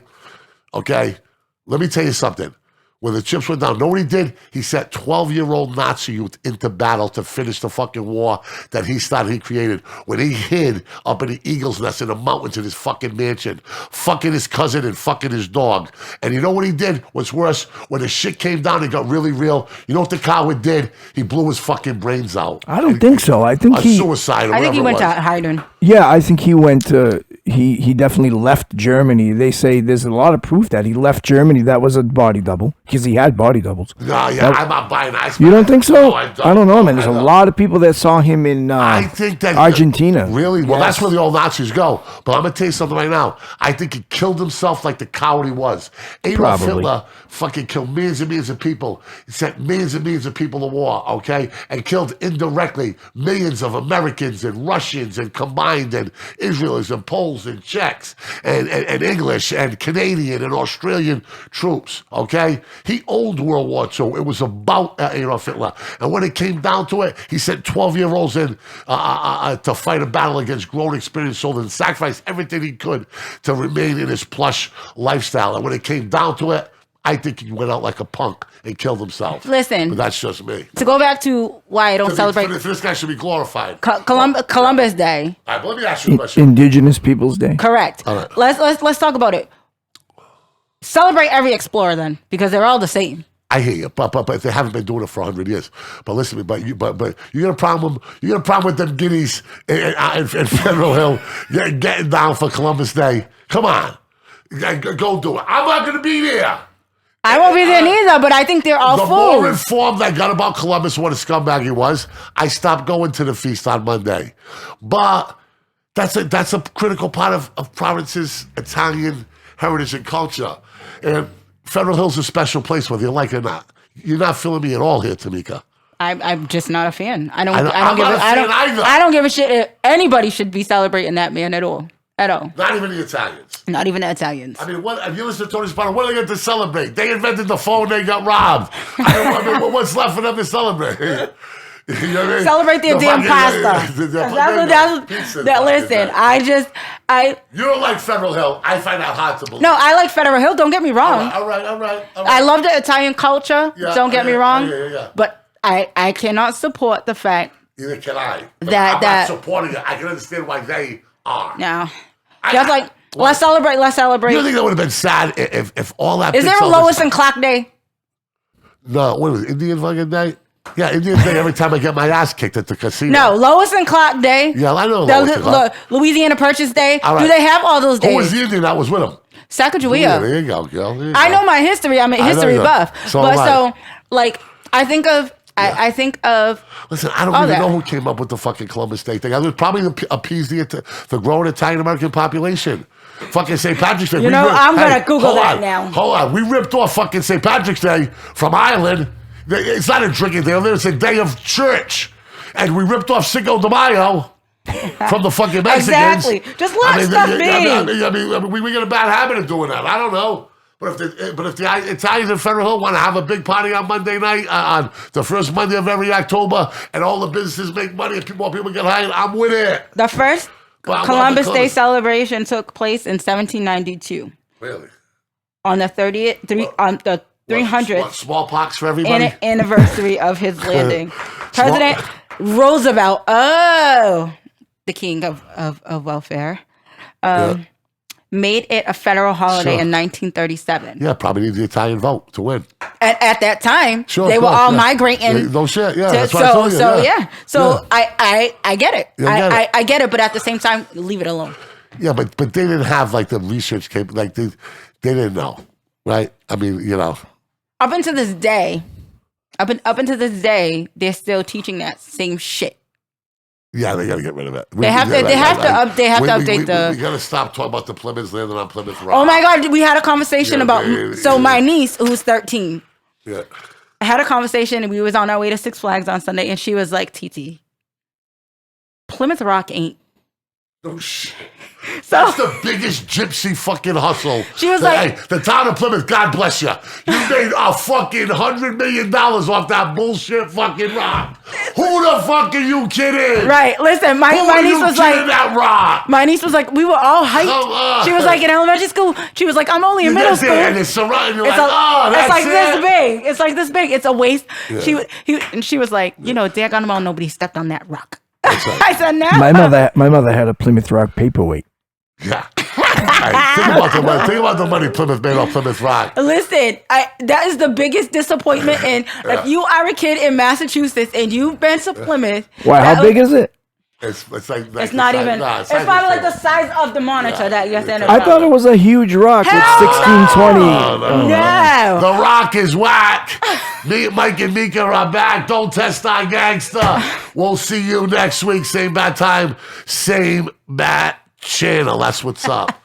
let me tell you something. When the chips went down, know what he did? He sent 12-year-old Nazi youth into battle to finish the fucking war that he created. When he hid up in the Eagle's Nest in the mountains in his fucking mansion, fucking his cousin and fucking his dog. And you know what he did? What's worse, when the shit came down and got really real, you know what the coward did? He blew his fucking brains out. I don't think so. I think suicide. I think he went to hiding. Yeah, I think he went to. He definitely left Germany. They say there's a lot of proof that he left Germany. That was a body double because he had body doubles. No, yeah, I'm not buying that. You don't think so? No, I don't know, man. There's a lot of people that saw him in I think that Argentina. Really? Well, that's where the old Nazis go. But I'm going to tell you something right now. I think he killed himself like the coward he was. Adolf Hitler fucking killed millions and millions of people. He sent millions and millions of people to war, okay? And killed indirectly millions of Americans and Russians and combined and Israelis and Poles and Czechs and English and Canadian and Australian troops, okay? He owned World War II. It was about Adolf Hitler. And when it came down to it, he sent 12-year-olds in to fight a battle against grown, experienced soldiers and sacrificed everything he could to remain in his plush lifestyle. And when it came down to it, I think he went out like a punk and killed himself. Listen. But that's just me. To go back to why I don't celebrate. This guy should be glorified. Columbus Day. All right, but let me ask you a question. Indigenous Peoples Day. Correct. All right. Let's talk about it. Celebrate every explorer then, because they're all the same. I hear you, but they haven't been doing it for 100 years. But listen to me, but you got a problem. You got a problem with them guineas in Federal Hill getting down for Columbus Day. Come on, go do it. I'm not going to be there. I won't be there neither, but I think they're all fools. The more informed I got about Columbus, what a scumbag he was, I stopped going to the feast on Monday. But that's a critical part of Providence's Italian heritage and culture. And Federal Hill's a special place, whether you like it or not. You're not feeling me at all here, Tamika. I'm just not a fan. I don't give a shit if anybody should be celebrating that man at all. At all. Not even the Italians. Not even the Italians. I mean, if you listen to Tony Soprano, what are they going to celebrate? They invented the phone, they got robbed. I mean, what's left for them to celebrate? You know what I mean? Celebrate their damn pasta. Listen, You don't like Federal Hill. I find that hard to believe. No, I like Federal Hill. Don't get me wrong. All right. I love the Italian culture. Yeah, don't get me wrong. Yeah. But I cannot support the fact. Neither can I. I'm not supporting it. I can understand why they are. No. Just like, let's celebrate. You don't think that would have been sad if all that... Is there a Lois and Clark Day? No, what was it, Indian fucking Day? Yeah, Indian Day every time I get my ass kicked at the casino. No, Lois and Clark Day. Yeah, I know Lois and Clark. Louisiana Purchase Day. Right. Do they have all those days? Who was the Indian that was with him? Sacagawea. Yeah, there you go, girl. I know my history. I'm a history buff. I think of... Listen, I don't even know who came up with the fucking Columbus Day thing. I was probably appease the growing Italian American population. Fucking St. Patrick's Day. I'm gonna Google that now. Hold on, we ripped off fucking St. Patrick's Day from Ireland. It's not a drinking day. It's a day of church, and we ripped off Cinco de Mayo from the fucking Mexicans. Exactly. Just let stuff be. I mean, we got a bad habit of doing that. I don't know. But if the Italians in Federal Hill want to have a big party on Monday night, on the first Monday of every October, and all the businesses make money and more people get hired, I'm with it. The first Columbus Day celebration took place in 1792. Really? On the 300th smallpox for everybody? Anniversary of his landing. President Roosevelt, the king of welfare, made it a federal holiday in 1937. Yeah, probably need the Italian vote to win. At that time, they were all migrating. No shit, yeah. That's what I told you. So I get it. I get it, but at the same time, leave it alone. Yeah, but they didn't have like the research like they didn't know, right? I mean, Up until this day, they're still teaching that same shit. Yeah, they got to get rid of it. They have to update the. We got to stop talking about the Plymouth landing on Plymouth Rock. Oh my God, we had a conversation about. My niece, who's 13, I had a conversation, and we was on our way to Six Flags on Sunday, and she was like, "TT, Plymouth Rock ain't." Oh shit. So, that's the biggest gypsy fucking hustle. She was like, "Hey, the town of Plymouth, God bless you. You made a fucking $100 million off that bullshit fucking rock. Who the fuck are you kidding?" Right. Listen, my niece was like, that rock? My niece was like, we were all hyped. She was like, in elementary school. She was like, I'm only in middle school. And it's surrounding you it's like this big. It's like this big. It's a waist. Yeah. She was like, daggone, nobody stepped on that rock. I said, no. My mother had a Plymouth Rock paperweight. Yeah. Think about the money Plymouth made off Plymouth Rock. Listen, that is the biggest disappointment. And if you are a kid in Massachusetts and you've been to Plymouth, why? How big is it? It's like it's not even. It's probably like the size of the monitor that you're standing. I thought it was a huge rock with 1620. No. The rock is whack. Me, Mike and Mika are back. Don't test our gangster. We'll see you next week. Same bad time, same bad channel. That's what's up.